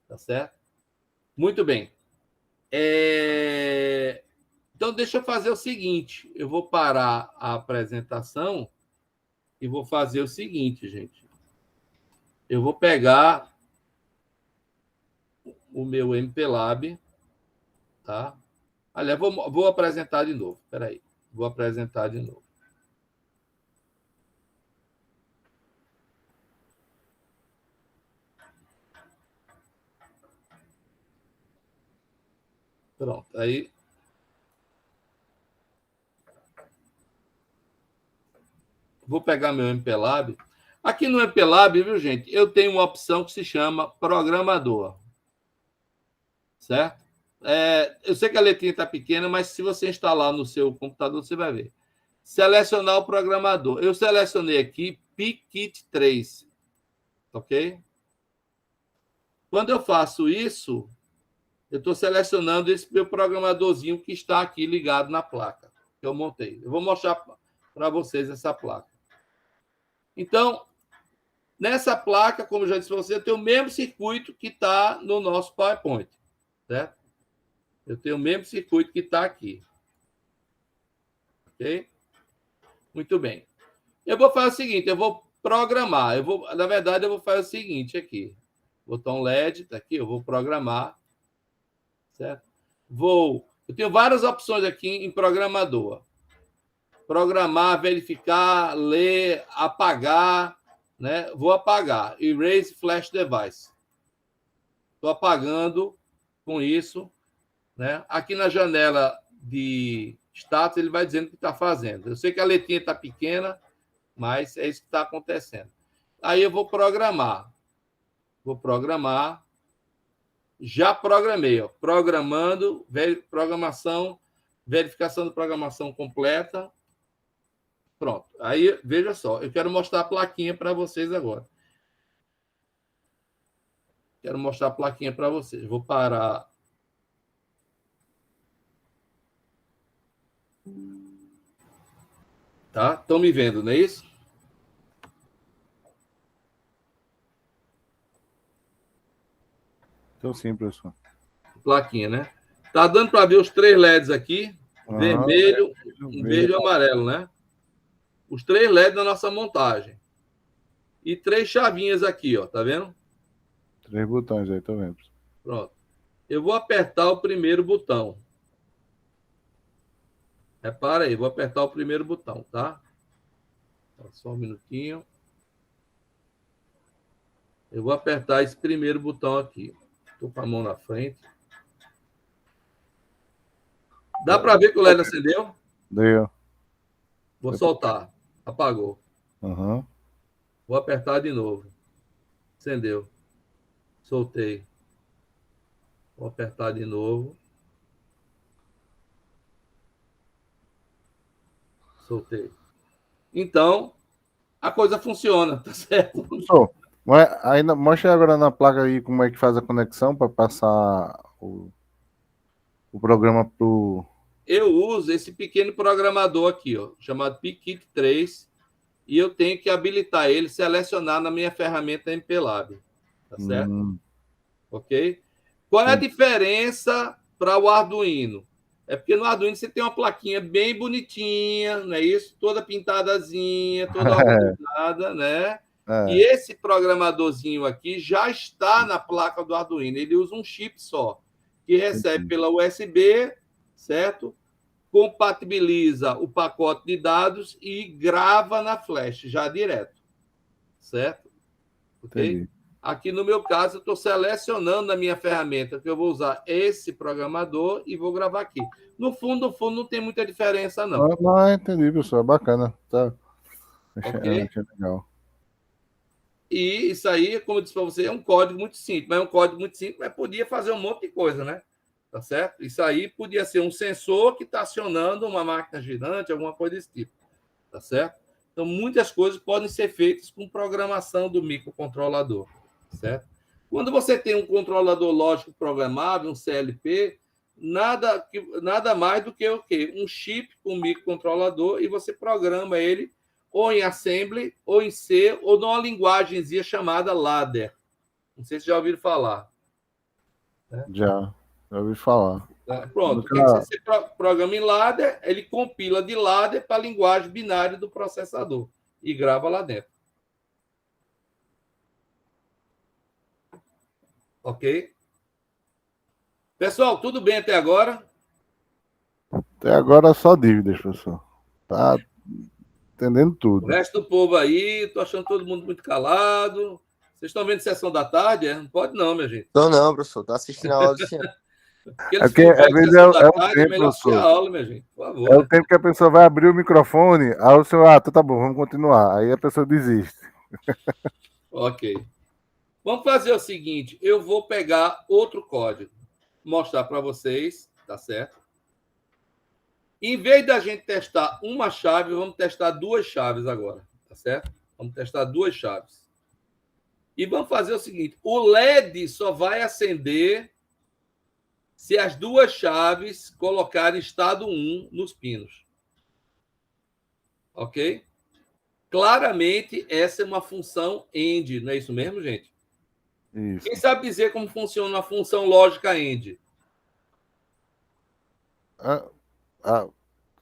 Tá certo? Muito bem. Então, deixa eu fazer o seguinte. Eu vou parar a apresentação e vou fazer o seguinte, gente. Eu vou pegar o meu MPLAB, tá? Aliás, vou apresentar de novo. Espera aí. Vou apresentar de novo. Pronto. Aí. Vou pegar meu MPLAB. Aqui no MPLAB, viu, gente? Eu tenho uma opção que se chama programador. Certo? Eu sei que a letrinha está pequena, mas se você instalar no seu computador, você vai ver. Selecionar o programador. Eu selecionei aqui PKit 3. Ok? Quando eu faço isso, eu estou selecionando esse meu programadorzinho que está aqui ligado na placa que eu montei. Eu vou mostrar para vocês essa placa. Então, nessa placa, como eu já disse para você, eu tenho o mesmo circuito que está no nosso PowerPoint. Certo? Eu tenho o mesmo circuito que está aqui. Ok? Muito bem. Eu vou fazer o seguinte, eu vou programar. Na verdade, eu vou fazer o seguinte aqui. Botão LED, está aqui, eu vou programar. Certo? Eu tenho várias opções aqui em programador. Programar, verificar, ler, apagar. né? Vou apagar. Erase Flash Device. Estou apagando com isso, né? Aqui na janela de status, ele vai dizendo o que está fazendo. Eu sei que a letrinha está pequena, mas é isso que está acontecendo. Aí eu vou programar. Vou programar. Já programei, ó. Programando, programação, verificação de programação completa. Pronto. Aí, veja só, eu quero mostrar a plaquinha para vocês agora. Quero mostrar a plaquinha para vocês. Vou parar. Tá? Estão me vendo, não é isso? Então, sim, professor. Plaquinha, né? Tá dando para ver os 3 LEDs aqui? Vermelho, verde e amarelo, né? Os 3 LEDs da nossa montagem. E 3 chavinhas aqui, ó. Tá vendo? 3 botões aí, tô vendo. Pronto. Eu vou apertar o primeiro botão. Repara aí, vou apertar o primeiro botão, tá? Só um minutinho. Eu vou apertar esse primeiro botão aqui. Estou com a mão na frente. Dá para ver que o LED acendeu? Deu. Vou soltar. Apagou. Uhum. Vou apertar de novo. Acendeu. Soltei. Vou apertar de novo. Soltei. Então, a coisa funciona, tá certo? Professor, ainda mostra agora na placa aí como é que faz a conexão para passar o programa pro. Eu uso esse pequeno programador aqui, ó, chamado Pickit 3, e eu tenho que habilitar ele, selecionar na minha ferramenta MPLab. Tá certo? Ok? Qual é a diferença para o Arduino? É porque no Arduino você tem uma plaquinha bem bonitinha, não é isso? Toda pintadazinha, toda organizada, né? E esse programadorzinho aqui já está na placa do Arduino. Ele usa um chip só, que recebe pela USB, certo? Compatibiliza o pacote de dados e grava na flash, já direto. Certo? Ok? Entendi. Aqui no meu caso, eu estou selecionando na minha ferramenta que eu vou usar esse programador e vou gravar aqui. No fundo, não tem muita diferença, não. Não, entendi, pessoal. Bacana. Tá. Ok? Achei legal. E isso aí, como eu disse para você, é um código muito simples. Mas é um código muito simples, mas podia fazer um monte de coisa, né? Tá certo? Isso aí podia ser um sensor que está acionando uma máquina girante, alguma coisa desse tipo. Tá certo? Então, muitas coisas podem ser feitas com programação do microcontrolador. Certo? Quando você tem um controlador lógico programável, um CLP, nada mais do que o quê? Um chip com microcontrolador, e você programa ele ou em assembly, ou em C, ou numa linguagemzinha chamada ladder. Não sei se já ouviram falar. Né? Já ouvi falar. Pronto, o que você programa em ladder, ele compila de ladder para a linguagem binária do processador e grava lá dentro. Ok? Pessoal, tudo bem até agora? Até agora só dívidas, professor. Tá entendendo tudo. O resto do povo aí, tô achando todo mundo muito calado. Vocês estão vendo Sessão da Tarde? É? Não pode não, minha gente. Não, professor. Tô assistindo a aula do senhor. Às vezes é o tempo, professor. Aula, minha gente, por favor, é o tempo que a pessoa vai abrir o microfone, aí o senhor, tá bom, vamos continuar. Aí a pessoa desiste. Ok. Vamos fazer o seguinte, eu vou pegar outro código, mostrar para vocês, tá certo? Em vez da gente testar uma chave, vamos testar 2 chaves agora, tá certo? Vamos testar 2 chaves. E vamos fazer o seguinte, o LED só vai acender se as 2 chaves colocarem estado 1 nos pinos. Ok? Claramente, essa é uma função AND, não é isso mesmo, gente? Isso. Quem sabe dizer como funciona a função lógica AND?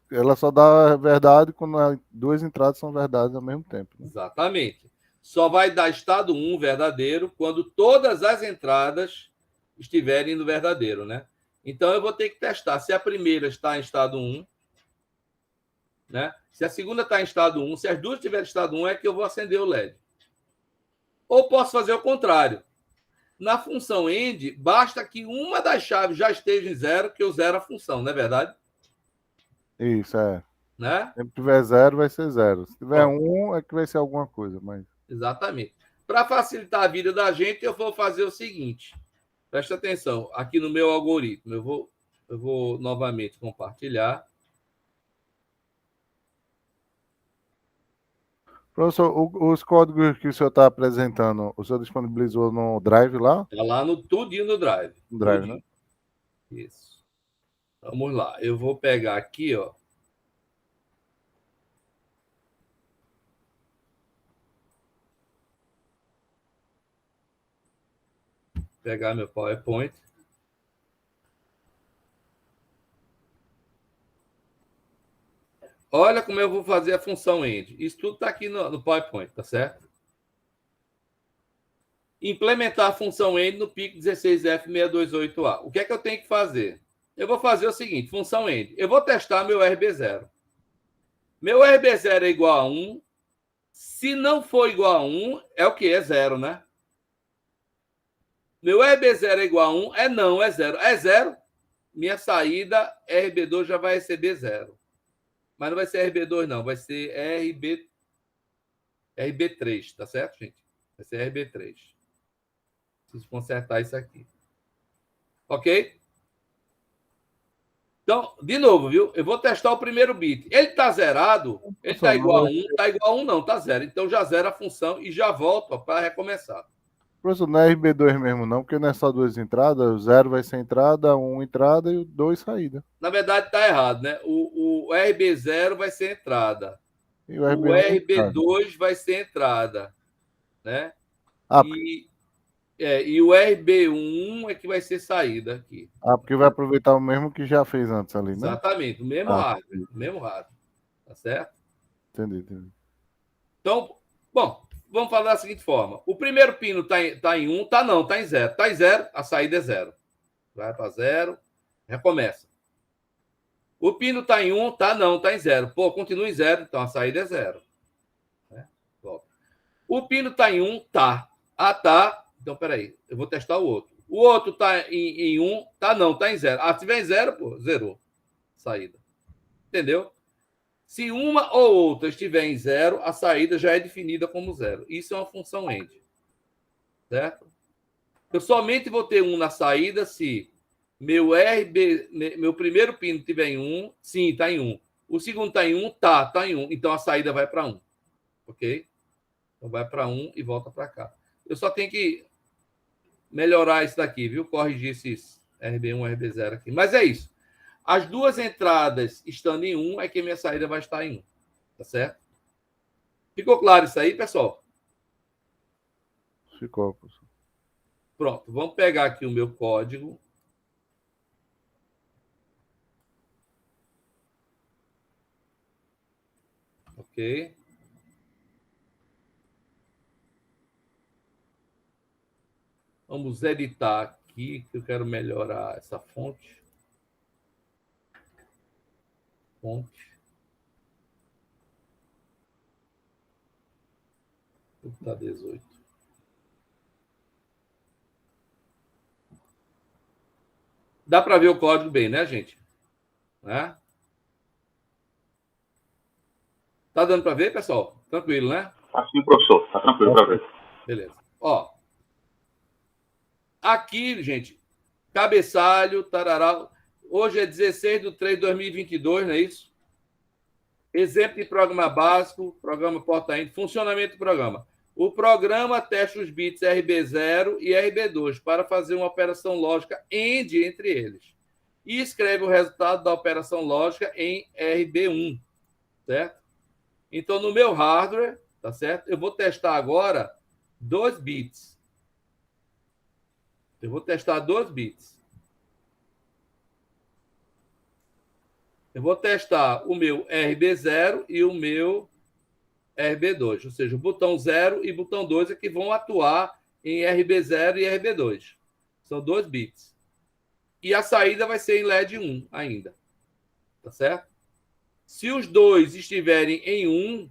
Ela só dá verdade quando 2 entradas são verdades ao mesmo tempo. Né? Exatamente. Só vai dar estado 1 verdadeiro quando todas as entradas estiverem no verdadeiro, né? Então, eu vou ter que testar se a primeira está em estado 1, né? Se a segunda está em estado 1, se as duas estiverem em estado 1, é que eu vou acender o LED. Ou posso fazer o contrário. Na função end, basta que uma das chaves já esteja em zero, que eu zero a função, não é verdade? Isso, é. Né? Se tiver 0, vai ser 0. Se tiver Pronto. 1, é que vai ser alguma coisa. Mas... Exatamente. Para facilitar a vida da gente, eu vou fazer o seguinte. Presta atenção. Aqui no meu algoritmo, eu vou novamente compartilhar. Professor, os códigos que o senhor está apresentando, o senhor disponibilizou no Drive lá? Está lá no tudinho no Drive. No Drive, tudinho. né? Isso. Vamos lá. Eu vou pegar aqui, ó. Pegar meu PowerPoint. Olha como eu vou fazer a função end. Isso tudo está aqui no PowerPoint, tá certo? Implementar a função end no PIC 16F628A. O que é que eu tenho que fazer? Eu vou fazer o seguinte, função end. Eu vou testar meu RB0. Meu RB0 é igual a 1. Se não for igual a 1, é o quê? É 0, né? Meu RB0 é igual a 1, não, é 0. É 0, minha saída, RB2 já vai receber 0. Mas não vai ser RB2, não. Vai ser RB3, tá certo, gente? Vai ser RB3. Preciso consertar isso aqui. Ok? Então, de novo, viu? Eu vou testar o primeiro bit. Ele está zerado, ele está igual a 1, está igual a 1 não, está 0. Então já zera a função e já volto para recomeçar. Professor, não é RB2 mesmo não, porque não é só duas entradas, o 0 vai ser entrada, 1 entrada e o 2 saída. Na verdade, está errado, né? O RB0 vai ser entrada. E O RB2 vai ser entrada. Né? E o RB1 é que vai ser saída aqui. Porque vai aproveitar o mesmo que já fez antes ali, né? Exatamente, o mesmo hardware. O mesmo hardware. Tá certo? Entendi. Então, bom, vamos falar da seguinte forma. O primeiro pino está em 1, está em 0. Está em 0, a saída é 0. Vai para 0, recomeça. O pino está em 1, está em 0. Pô, continua em 0, então a saída é 0. Né? O pino está em 1, tá. Tá. Então, peraí, eu vou testar o outro. O outro está em 1, está em 0. Se tiver em 0, pô, zerou. Saída. Entendeu? Se uma ou outra estiver em 0, a saída já é definida como 0. Isso é uma função end. Certo? Eu somente vou ter 1 na saída se meu primeiro pino estiver em 1. Sim, está em 1. O segundo está em 1, está em 1. Então a saída vai para 1. Ok? Então vai para 1 e volta para cá. Eu só tenho que melhorar isso daqui, viu? Corrigir esses RB1 e RB0 aqui. Mas é isso. As duas entradas estando em 1 é que a minha saída vai estar em 1. Tá certo? Ficou claro isso aí, pessoal? Ficou, professor. Pronto. Vamos pegar aqui o meu código. Ok? Vamos editar aqui, que eu quero melhorar essa fonte. Está 18. Dá para ver o código bem, né, gente? Né? Tá dando para ver, pessoal? Tranquilo, né? Assim, professor. Tá tranquilo para ver. Beleza. Ó. Aqui, gente, cabeçalho, tarará. Hoje é 16/3/2022, não é isso? Exemplo de programa básico, programa porta-end, funcionamento do programa. O programa testa os bits RB0 e RB2 para fazer uma operação lógica AND entre eles. E escreve o resultado da operação lógica em RB1, certo? Então, no meu hardware, tá certo? Eu vou testar agora 2 bits. Eu vou testar 2 bits. Eu vou testar o meu RB0 e o meu RB2, ou seja, o botão 0 e botão 2 é que vão atuar em RB0 e RB2. São 2 bits. E a saída vai ser em LED 1 ainda. Tá certo? Se os dois estiverem em 1,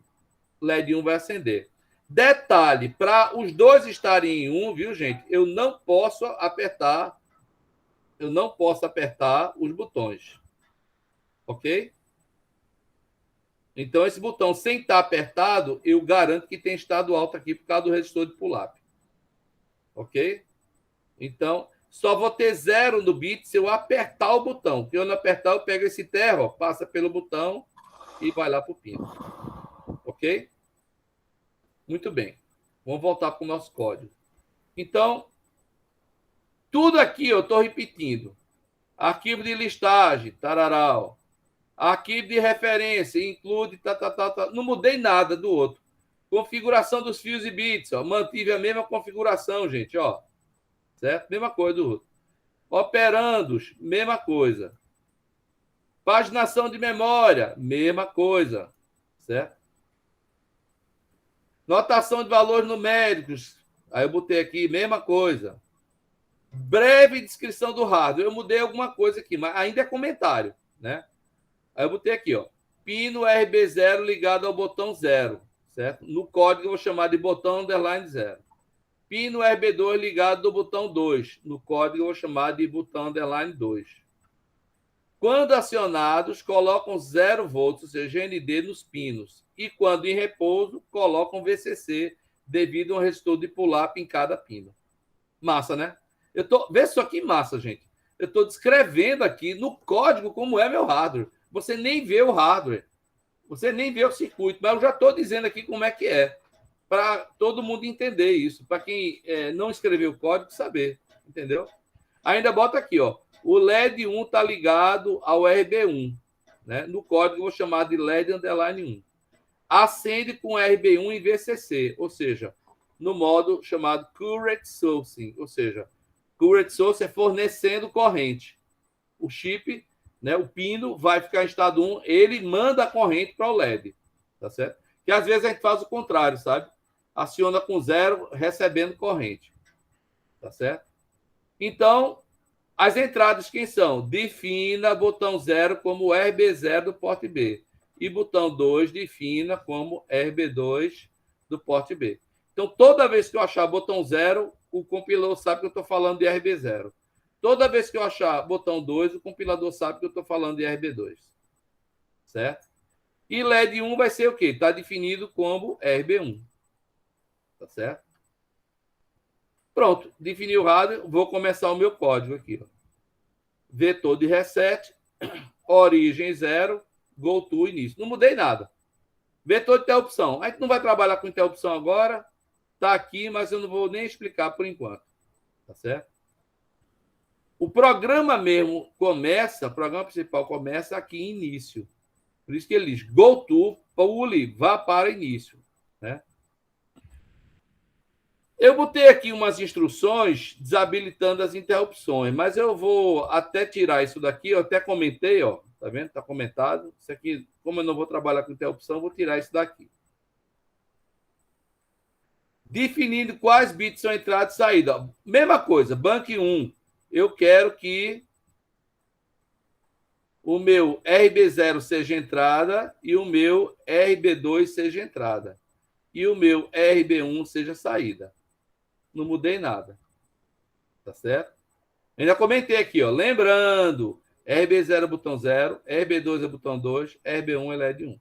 LED 1 vai acender. Detalhe, para os dois estarem em 1, viu, gente? Eu não posso apertar os botões. Ok? Então, esse botão, sem estar apertado, eu garanto que tem estado alto aqui por causa do resistor de pull-up. Ok? Então, só vou ter 0 no bit se eu apertar o botão. Porque eu não apertar, eu pego esse terra, ó, passa pelo botão e vai lá para o pino. Ok? Muito bem. Vamos voltar para o nosso código. Então, tudo aqui eu estou repetindo. Arquivo de listagem, tararau. Arquivo de referência, include, Não mudei nada do outro. Configuração dos fios e bits, ó. Mantive a mesma configuração, gente, ó. Certo? Mesma coisa do outro. Operandos, mesma coisa. Paginação de memória, mesma coisa. Certo? Notação de valores numéricos. Aí eu botei aqui, mesma coisa. Breve descrição do hardware. Eu mudei alguma coisa aqui, mas ainda é comentário, né? Aí eu botei aqui, ó. Pino RB0 ligado ao botão 0, certo? No código eu vou chamar de botão underline 0. Pino RB2 ligado ao botão 2. No código eu vou chamar de botão underline 2. Quando acionados, colocam 0 volts, ou seja, GND nos pinos. E quando em repouso, colocam VCC devido a um resistor de pull-up em cada pino. Massa, né? Vê isso aqui massa, gente. Eu estou descrevendo aqui no código como é meu hardware. Você nem vê o hardware. Você nem vê o circuito. Mas eu já estou dizendo aqui como é que é. Para todo mundo entender isso. Para quem não escreveu o código, saber. Entendeu? Ainda bota aqui, ó. O LED 1 está ligado ao RB1. Né? No código eu vou chamar de LED underline 1. Acende com RB1 e VCC. Ou seja, no modo chamado Current Sourcing. Ou seja, Current Source é fornecendo corrente. O chip, né, o pino, vai ficar em estado 1, ele manda a corrente para o LED. Tá certo? Que às vezes a gente faz o contrário, sabe? Aciona com 0, recebendo corrente. Tá certo? Então, as entradas quem são? Defina botão 0 como RB0 do porte B. E botão 2 defina como RB2 do porte B. Então, toda vez que eu achar botão 0, o compilador sabe que eu estou falando de RB0. Toda vez que eu achar botão 2, o compilador sabe que eu estou falando de RB2. Certo? E LED 1 vai ser o quê? Está definido como RB1. Tá certo? Pronto. Defini o hardware. Vou começar o meu código aqui. Ó. Vetor de reset. Origem 0. Go to início. Não mudei nada. Vetor de interrupção. A gente não vai trabalhar com interrupção agora. Está aqui, mas eu não vou nem explicar por enquanto. Tá certo? O programa mesmo começa, o programa principal começa aqui em início. Por isso que ele diz go to, pule, vá para início. Né? Eu botei aqui umas instruções desabilitando as interrupções, mas eu vou até tirar isso daqui, eu até comentei, ó, tá vendo? Está comentado. Isso aqui, como eu não vou trabalhar com interrupção, eu vou tirar isso daqui. Definindo quais bits são entrada e saída. Mesma coisa, bank 1. Eu quero que o meu RB0 seja entrada e o meu RB2 seja entrada. E o meu RB1 seja saída. Não mudei nada. Tá certo? Ainda comentei aqui, ó. Lembrando, RB0 é botão 0, RB2 é botão 2, RB1 é LED 1.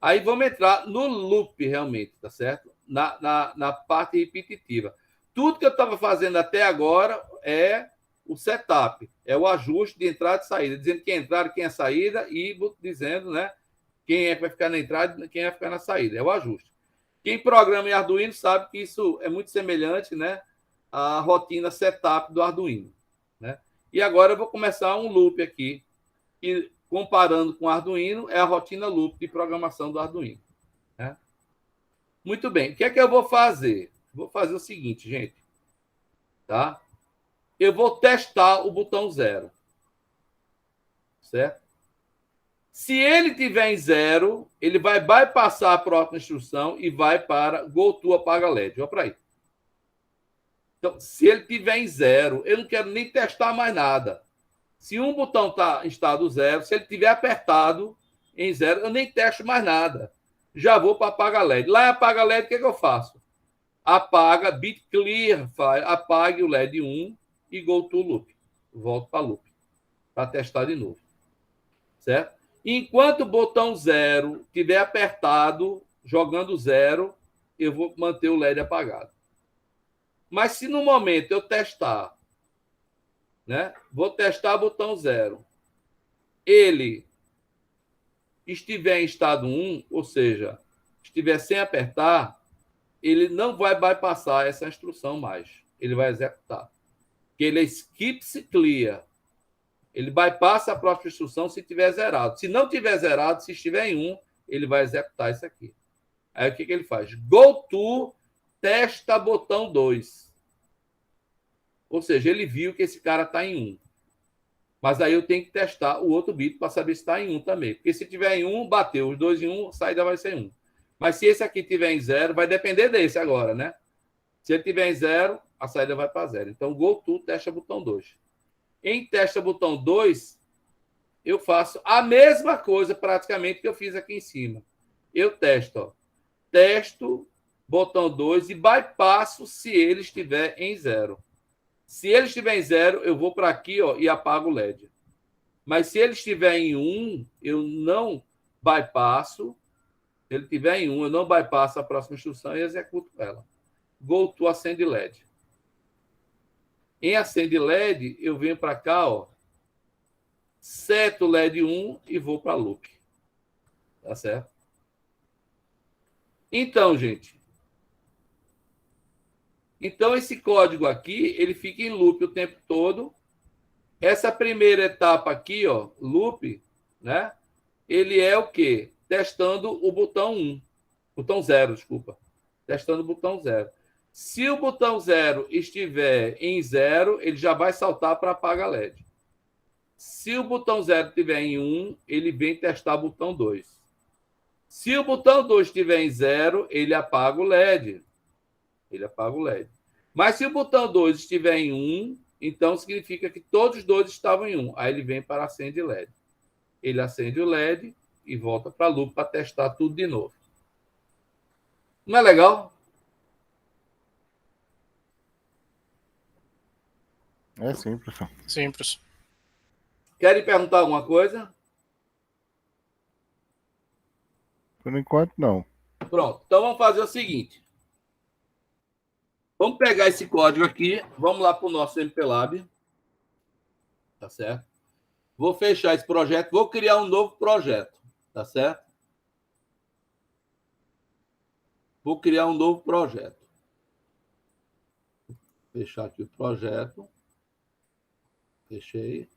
Aí vamos entrar no loop realmente, tá certo? Na parte repetitiva. Tudo que eu estava fazendo até agora é o setup, é o ajuste de entrada e saída, dizendo quem é entrada, quem é saída e dizendo, né, quem é que vai ficar na entrada e quem vai ficar na saída. É o ajuste. Quem programa em Arduino sabe que isso é muito semelhante, né, à rotina setup do Arduino. Né? E agora eu vou começar um loop aqui, que, comparando com o Arduino, é a rotina loop de programação do Arduino. Né? Muito bem. O que é que eu vou fazer? Vou fazer o seguinte, gente. Tá? Eu vou testar o botão 0. Certo? Se ele tiver em 0, ele vai bypassar a própria instrução e vai para Go to apaga LED. Olha para aí. Então, se ele tiver em 0, eu não quero nem testar mais nada. Se um botão está em estado 0, se ele tiver apertado em 0, eu nem testo mais nada. já vou para apaga LED. Lá em apaga LED, o que eu faço? Apaga, bit clear, apague o LED 1 e go to loop. Volto para loop, para testar de novo. Certo? Enquanto o botão 0 estiver apertado, jogando 0, eu vou manter o LED apagado. Mas se no momento eu testar, né? Vou testar o botão 0, ele estiver em estado 1, ou seja, estiver sem apertar, ele não vai bypassar essa instrução mais. Ele vai executar. Porque ele é skip clear. Ele bypassa a próxima instrução se estiver zerado. Se não estiver zerado, se estiver em 1, ele vai executar isso aqui. Aí o que ele faz? Go to testa botão 2. Ou seja, ele viu que esse cara está em 1. Mas aí eu tenho que testar o outro bit para saber se está em 1 também. Porque se tiver em 1, bateu. Os dois em 1, a saída vai ser 1. Mas se esse aqui tiver em 0, vai depender desse agora, né? Se ele tiver em 0, a saída vai para 0. Então, go to testa botão 2. Em testa botão 2, eu faço a mesma coisa praticamente que eu fiz aqui em cima. Eu testo, ó. Testo botão 2 e bypasso se ele estiver em 0. Se ele estiver em 0, eu vou para aqui, ó, e apago o LED. Mas se ele estiver em 1, eu não bypasso. Se ele estiver em 1, eu não bypasso a próxima instrução e executo ela. Go to acende LED. Em acende LED, eu venho para cá, ó, seto LED 1 e vou para loop. Tá certo? Então, gente. Então, esse código aqui, ele fica em loop o tempo todo. Essa primeira etapa aqui, ó, loop, né? Ele é o quê? Testando o botão 1. Botão 0, desculpa. Testando o botão 0. Se o botão 0 estiver em 0, ele já vai saltar para apagar LED. Se o botão 0 estiver em 1, ele vem testar o botão 2. Se o botão 2 estiver em 0, ele apaga o LED. Ele apaga o LED. Mas se o botão 2 estiver em 1, então significa que todos os dois estavam em 1. Aí ele vem para acende LED. Ele acende o LED e volta para a loop para testar tudo de novo. Não é legal? É sim, professor. Sim, professor. Querem perguntar alguma coisa? Por enquanto, não. Pronto. Então vamos fazer o seguinte. Vamos pegar esse código aqui. Vamos lá para o nosso MPLab. Tá certo? Vou fechar esse projeto. Vou criar um novo projeto. Tá certo? Vou criar um novo projeto. Fechar aqui o projeto. Fechei.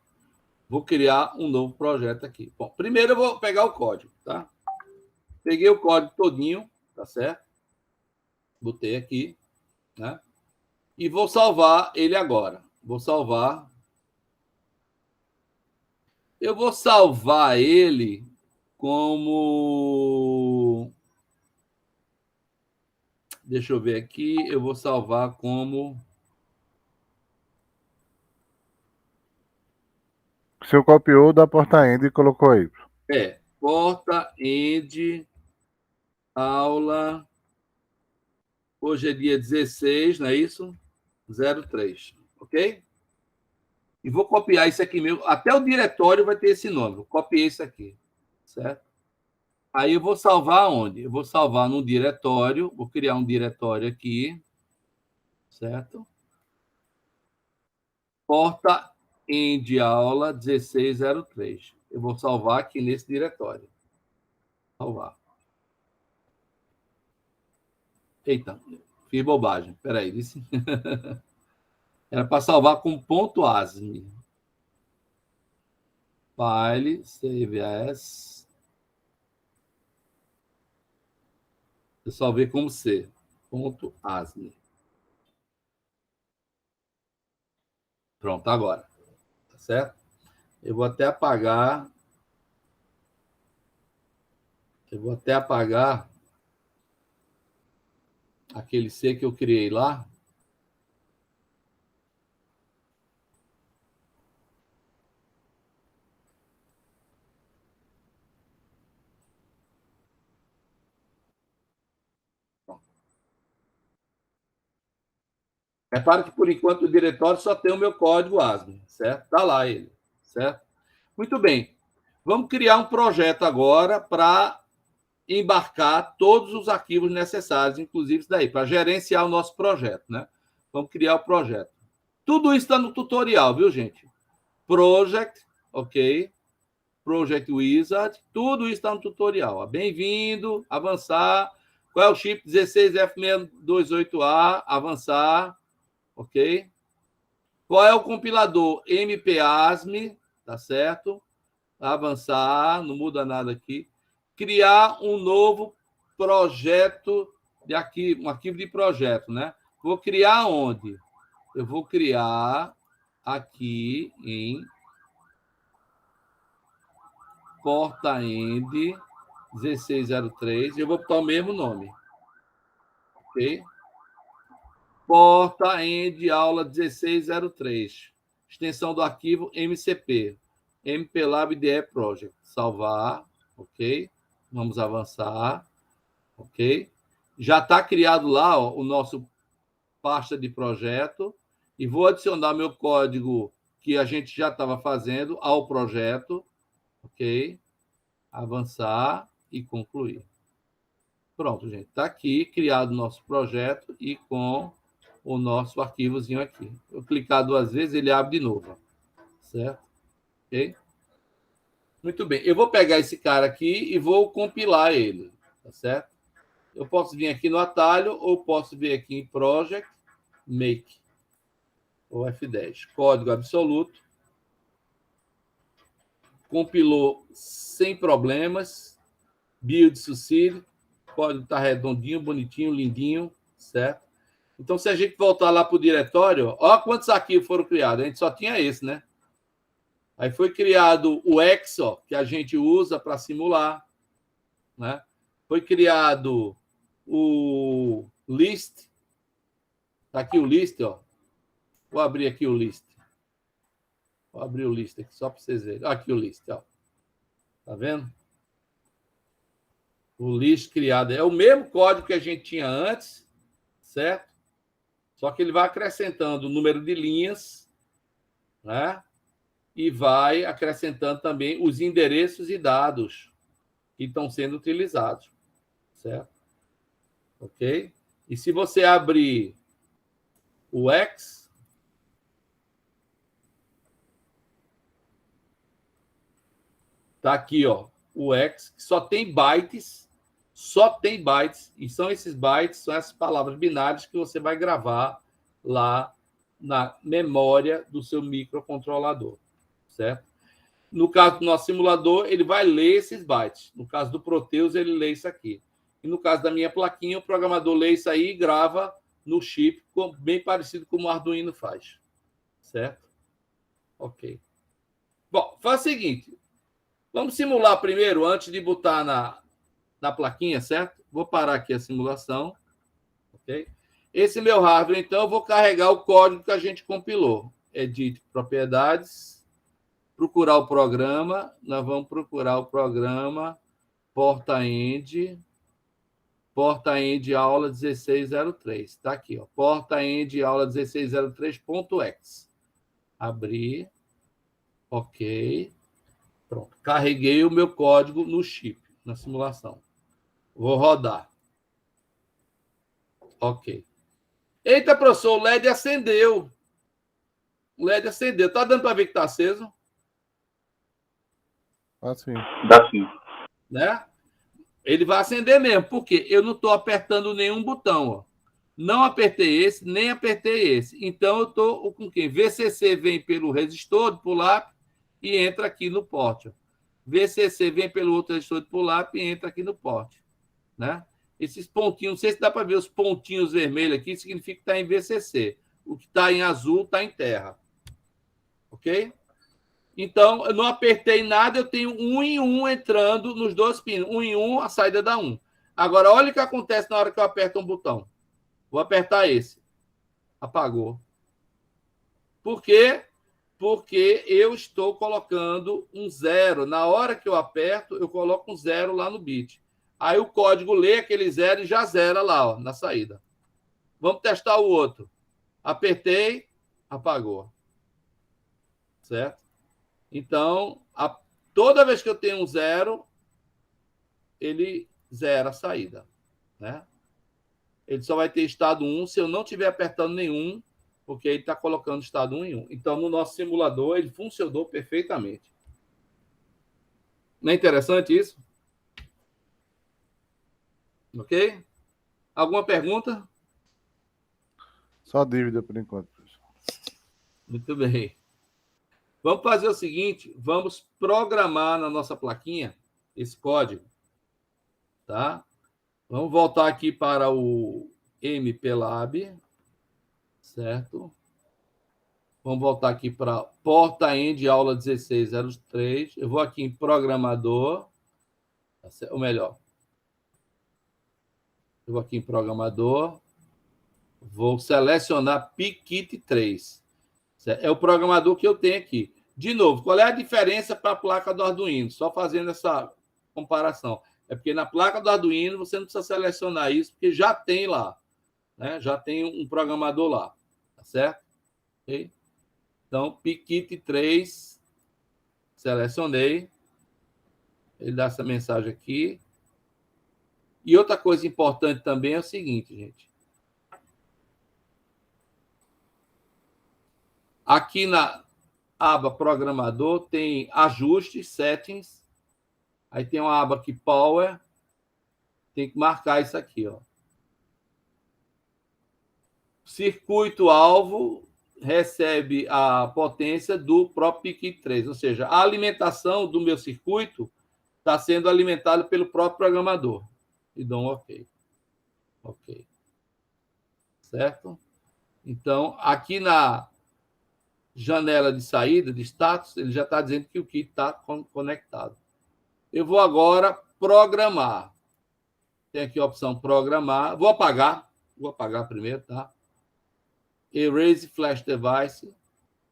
Vou criar um novo projeto aqui. Bom, primeiro eu vou pegar o código, tá? Peguei o código todinho, tá certo? Botei aqui, né? E vou salvar ele agora. Vou salvar. Eu vou salvar ele como... Deixa eu ver aqui. Eu vou salvar como... O senhor copiou da porta-end e colocou aí. Porta end aula. Hoje é dia 16, não é isso? 03, ok? E vou copiar isso aqui mesmo. Até o diretório vai ter esse nome. Eu copiei isso aqui, certo? Aí eu vou salvar onde? Eu vou salvar no diretório. Vou criar um diretório aqui, certo? Porta end aula 1603. Eu vou salvar aqui nesse diretório. Salvar. Eita, fiz bobagem. Peraí, disse. Era para salvar com ponto .asm. File, save as. Eu salvei como C. Ponto .asm. Pronto, agora. Tá certo? Eu vou até apagar. Aquele C que eu criei lá. Repara que, por enquanto, o diretório só tem o meu código ASME, certo? Está lá ele, certo? Muito bem. Vamos criar um projeto agora para embarcar todos os arquivos necessários, inclusive isso daí, para gerenciar o nosso projeto, né? Vamos criar o projeto. Tudo isso está no tutorial, viu, gente? Project, ok? Project Wizard, tudo isso está no tutorial. Bem-vindo, avançar. Qual é o chip? 16F628A, avançar, ok? Qual é o compilador? MPASME, tá certo? Avançar, não muda nada aqui. Criar um novo projeto de arquivo, um arquivo de projeto, né? Vou criar onde? Eu vou criar aqui em porta-end 1603. Eu vou botar o mesmo nome. Ok? Porta-end aula 1603. Extensão do arquivo MCP. MPLab IDE Project. Salvar. Ok? Vamos avançar. Ok? Já está criado lá, ó, o nosso pasta de projeto. E vou adicionar meu código que a gente já estava fazendo ao projeto. Ok? Avançar e concluir. Pronto, gente. Está aqui criado o nosso projeto e com o nosso arquivozinho aqui. Eu clicar 2 vezes, ele abre de novo. Certo? Ok? Muito bem. Eu vou pegar esse cara aqui e vou compilar ele. Tá certo? Eu posso vir aqui no atalho ou posso vir aqui em Project, Make, ou F10. Código absoluto. Compilou sem problemas. Build succeed. O código está redondinho, bonitinho, lindinho. Certo? Então, se a gente voltar lá para o diretório, olha quantos arquivos foram criados. A gente só tinha esse, né? Aí foi criado o EXO, que a gente usa para simular. Né? Foi criado o list. Está aqui o list, ó. Vou abrir aqui o list. Vou abrir o list aqui, só para vocês verem. Aqui o list, ó. Tá vendo? O list criado. É o mesmo código que a gente tinha antes, certo? Só que ele vai acrescentando o número de linhas, né? E vai acrescentando também os endereços e dados que estão sendo utilizados, certo? Ok? E se você abrir o X, tá aqui, ó, o X, que só tem bytes, e são esses bytes, são essas palavras binárias que você vai gravar lá na memória do seu microcontrolador, certo? No caso do nosso simulador, ele vai ler esses bytes. No caso do Proteus, ele lê isso aqui. E no caso da minha plaquinha, o programador lê isso aí e grava no chip, bem parecido com o Arduino faz. Certo? Ok. Bom, faz o seguinte. Vamos simular primeiro, antes de botar na plaquinha, certo? Vou parar aqui a simulação. Ok? Esse meu hardware, então, eu vou carregar o código que a gente compilou. Edit propriedades. Procurar o programa. Nós vamos procurar o programa porta-end aula 1603. Está aqui, ó. Porta-end aula 1603.exe. Abrir. Ok. Pronto. Carreguei o meu código no chip, na simulação. Vou rodar. Ok. Eita, professor, o LED acendeu. O LED acendeu. Tá dando para ver que está aceso? Assim. Dá sim. Né? Ele vai acender mesmo. Por quê? Eu não estou apertando nenhum botão. Ó. Não apertei esse, nem apertei esse. Então, eu estou com quem? VCC vem pelo resistor de pull-up e entra aqui no porte. VCC vem pelo outro resistor de pull-up e entra aqui no porte. Né? Esses pontinhos, não sei se dá para ver os pontinhos vermelhos aqui, significa que está em VCC. O que está em azul está em terra. Ok? Então, eu não apertei nada, eu tenho 1 em 1 entrando nos 2 pinos. 1 em 1, a saída dá 1. Agora, olha o que acontece na hora que eu aperto um botão. Vou apertar esse. Apagou. Por quê? Porque eu estou colocando um 0. Na hora que eu aperto, eu coloco um 0 lá no bit. Aí o código lê aquele 0 e já zera lá, ó, na saída. Vamos testar o outro. Apertei, apagou. Certo? Então, toda vez que eu tenho um 0, ele zera a saída. Né? Ele só vai ter estado 1 se eu não estiver apertando nenhum, porque ele está colocando estado 1 em 1. Então, no nosso simulador, ele funcionou perfeitamente. Não é interessante isso? Ok? Alguma pergunta? Só dívida por enquanto, professor. Muito bem. Vamos fazer o seguinte, vamos programar na nossa plaquinha esse código. Tá? Vamos voltar aqui para o MPLAB. Certo? Vamos voltar aqui para porta-end aula 1603. Eu vou aqui em programador, ou melhor, eu vou aqui em programador, vou selecionar PICKIT 3. É o programador que eu tenho aqui. De novo, qual é a diferença para a placa do Arduino? Só fazendo essa comparação. É porque na placa do Arduino você não precisa selecionar isso, porque já tem lá. Né? Já tem um programador lá. Tá certo? Okay? Então, PICKIT 3, selecionei. Ele dá essa mensagem aqui. E outra coisa importante também é o seguinte, gente. Aqui na aba programador tem ajustes, settings. Aí tem uma aba aqui, power. Tem que marcar isso aqui, ó. Circuito-alvo recebe a potência do próprio PICKIT 3, ou seja, a alimentação do meu circuito está sendo alimentada pelo próprio programador. E dou um OK. OK. Certo? Então, aqui na janela de saída, de status, ele já está dizendo que o kit está conectado. Eu vou agora programar. Tem aqui a opção programar. Vou apagar primeiro, tá? Erase Flash Device.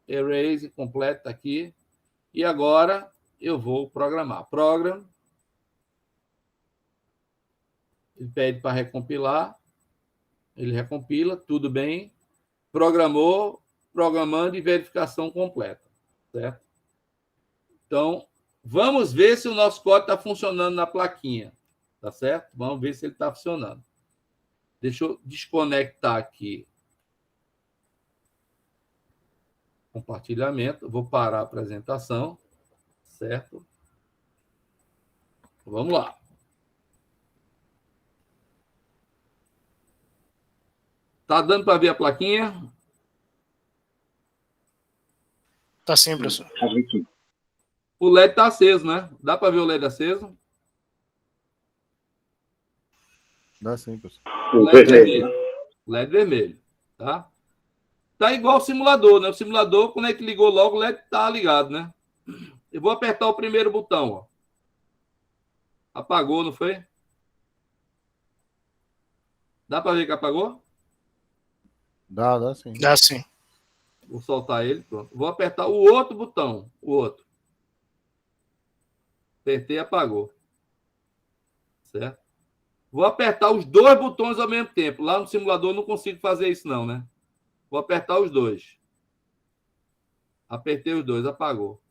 Erase completo tá aqui. E agora eu vou programar. Program. Ele pede para recompilar. Ele recompila, tudo bem. Programou, programando e verificação completa. Certo? Então, vamos ver se o nosso código está funcionando na plaquinha. Tá certo? Vamos ver se ele está funcionando. Deixa eu desconectar aqui compartilhamento. Vou parar a apresentação. Certo? Vamos lá. Tá dando para ver a plaquinha? Tá sim, professor. O LED está aceso, né? Dá para ver o LED aceso? Dá sim, professor. LED vermelho. LED vermelho, tá? Tá igual o simulador, né? O simulador, quando a gente ligou logo, o LED tá ligado, né? Eu vou apertar o primeiro botão, ó. Apagou, não foi? Dá para ver que apagou? Dá sim. Dá sim. Vou soltar ele, pronto. Vou apertar o outro botão, o outro. Apertei e apagou. Certo? Vou apertar os dois botões ao mesmo tempo. Lá no simulador eu não consigo fazer isso não, né? Vou apertar os dois. Apertei os dois, apagou.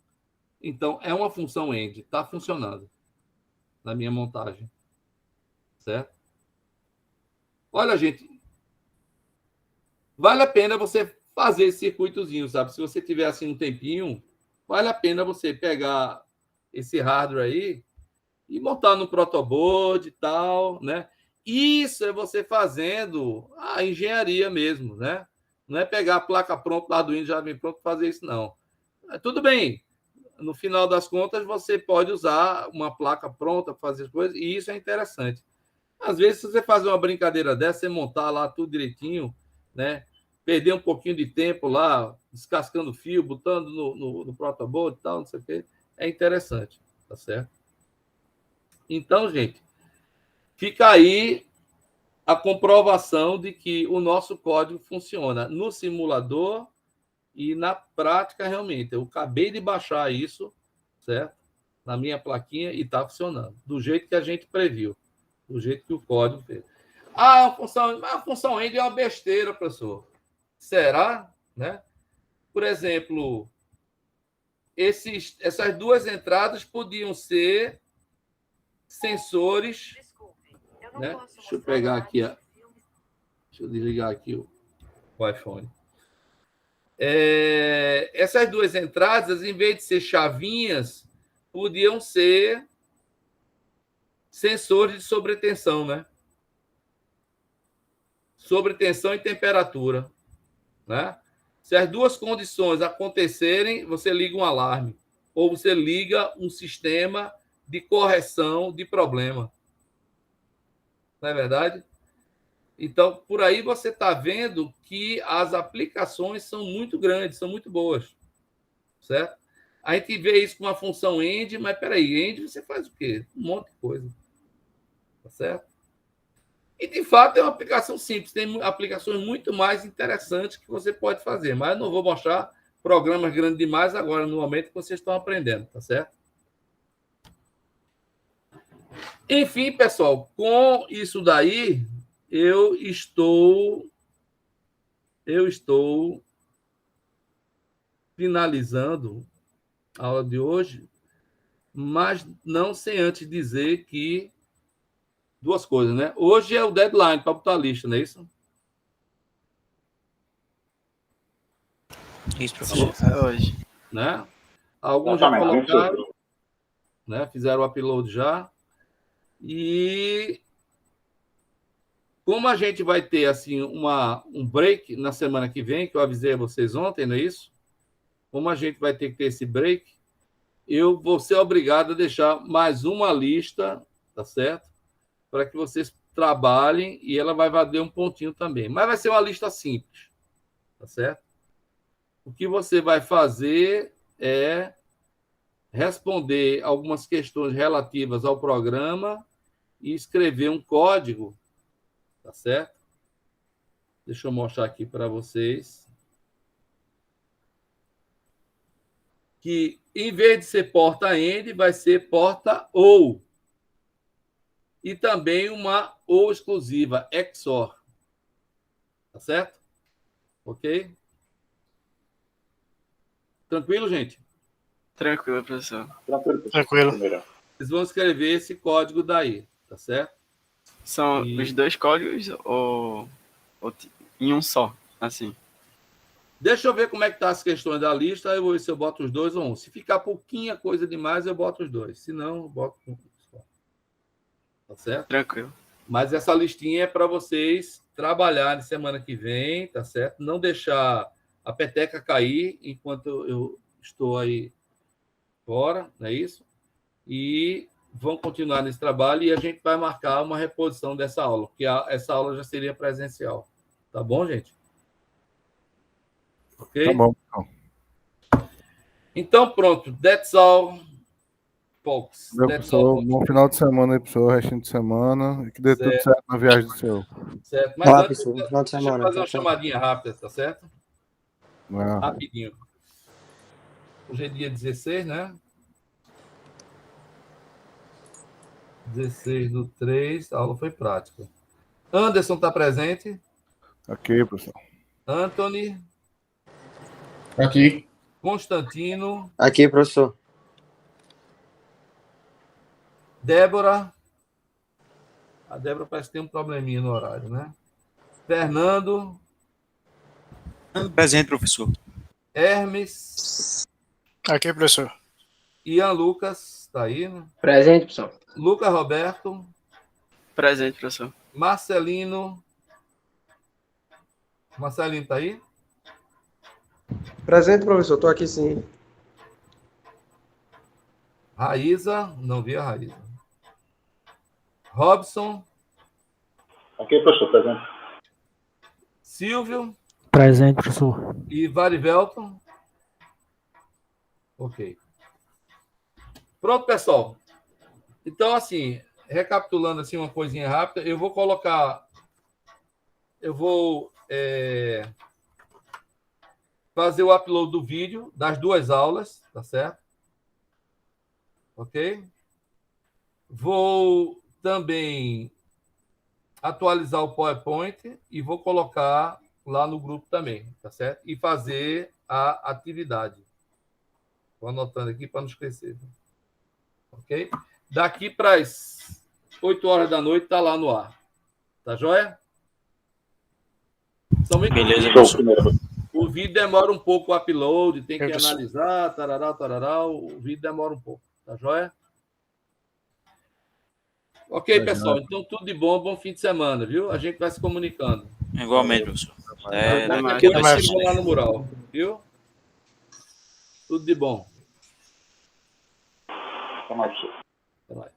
Então, é uma função end. Está funcionando na minha montagem. Certo? Olha, gente, vale a pena você fazer esse circuitozinho, sabe? Se você tiver assim um tempinho, vale a pena você pegar esse hardware aí e montar no protoboard e tal, né? Isso é você fazendo a engenharia mesmo, né? Não é pegar a placa pronta lá do Arduino já vem pronto para fazer isso, não. Tudo bem. No final das contas, você pode usar uma placa pronta para fazer as coisas, e isso é interessante. Às vezes, se você fazer uma brincadeira dessa, você montar lá tudo direitinho, né? Perder um pouquinho de tempo lá, descascando fio, botando no protoboard e tal, não sei o quê, é interessante, tá certo? Então, gente, fica aí a comprovação de que o nosso código funciona no simulador e na prática, realmente. Eu acabei de baixar isso, certo? Na minha plaquinha e está funcionando, do jeito que a gente previu, do jeito que o código fez. A função end é uma besteira, professor. será, né? Por exemplo, essas duas entradas podiam ser sensores, né? Deixa eu pegar aqui, deixa eu desligar aqui o iPhone. Essas duas entradas, em vez de ser chavinhas, podiam ser sensores de sobretensão, né? Sobretensão e temperatura, né? Se as duas condições acontecerem, você liga um alarme ou você liga um sistema de correção de problema. Não é verdade? Então, por aí você está vendo que as aplicações são muito grandes, são muito boas, certo? A gente vê isso com a função end, mas peraí, end você faz o quê? Um monte de coisa, tá certo? E, de fato, é uma aplicação simples. Tem aplicações muito mais interessantes que você pode fazer, mas eu não vou mostrar programas grandes demais agora, no momento que vocês estão aprendendo, tá certo? Enfim, pessoal, com isso daí, eu estou finalizando a aula de hoje, mas não sem antes dizer que duas coisas, né? Hoje é o deadline para botar a lista, não é isso? Isso, professor. Hoje. Né? Alguns já colocaram, né? Fizeram o upload já. E como a gente vai ter assim um break na semana que vem, que eu avisei a vocês ontem, não é isso? Como a gente vai ter que ter esse break, eu vou ser obrigado a deixar mais uma lista, tá certo? Para que vocês trabalhem e ela vai valer um pontinho também. Mas vai ser uma lista simples, tá certo? O que você vai fazer é responder algumas questões relativas ao programa e escrever um código, tá certo? Deixa eu mostrar aqui para vocês. Que, em vez de ser porta-end, vai ser porta-ou. E também uma ou exclusiva, XOR. Tá certo? Ok? Tranquilo, gente? Tranquilo, professor. Tranquilo. Vocês vão escrever esse código daí, tá certo? São os dois códigos ou em um só, assim? Deixa eu ver como é que tá as questões da lista, eu vou ver se eu boto os dois ou um. Se ficar pouquinha coisa demais, eu boto os dois. Se não, eu boto um só. Tá certo? Tranquilo. Mas essa listinha é para vocês trabalharem semana que vem, tá certo? Não deixar a peteca cair enquanto eu estou aí fora, não é isso? E vão continuar nesse trabalho e a gente vai marcar uma reposição dessa aula, porque essa aula já seria presencial. Tá bom, gente? Ok? Tá bom. Então, pronto. That's all, folks. Meu That's professor, all, folks. bom final de semana aí, professor. Restinho de semana. E que dê tudo certo na viagem do senhor. Certo. Mas Olá, antes, pessoal. Final de deixa eu semana. fazer uma Tá certo? chamadinha rápida, tá certo? Ah, Rapidinho. Hoje é dia 16, né? 16/3, a aula foi prática. Anderson está presente? aqui, professor. Anthony, Aqui. Constantino, Aqui, professor. Débora. A Débora parece que tem um probleminha no horário, né? Fernando, Presente, professor. Hermes, Aqui, professor. Ian Lucas, está aí, né? Presente, pessoal. Lucas Roberto, Presente, professor. Marcelino. Marcelino está aí? Presente, professor. Estou aqui sim. Raíza, não vi a Raíza. Robson, Aqui, professor, presente. Silvio Presente, professor. e Varivelton. Ok. Pronto, pessoal. Então, assim, recapitulando assim uma coisinha rápida, eu vou fazer o upload do vídeo das duas aulas, tá certo? Ok? Vou também atualizar o PowerPoint e vou colocar lá no grupo também, tá certo? E fazer a atividade. Vou anotando aqui para não esquecer. Ok? Daqui para as 8 horas da noite tá lá no ar. Tá joia? Beleza, Show, professor. primeiro. O vídeo demora um pouco o upload, tem que Professor. analisar, tarará, tarará, o vídeo demora um pouco. Tá joia? Ok, Tá pessoal. joia. Então, tudo de bom, bom fim de semana, viu? A gente vai se comunicando. Igualmente, professor. Qualquer Daqui a coisa, mais. sigam lá no mural, viu? Tudo de bom. Até mais. Até mais.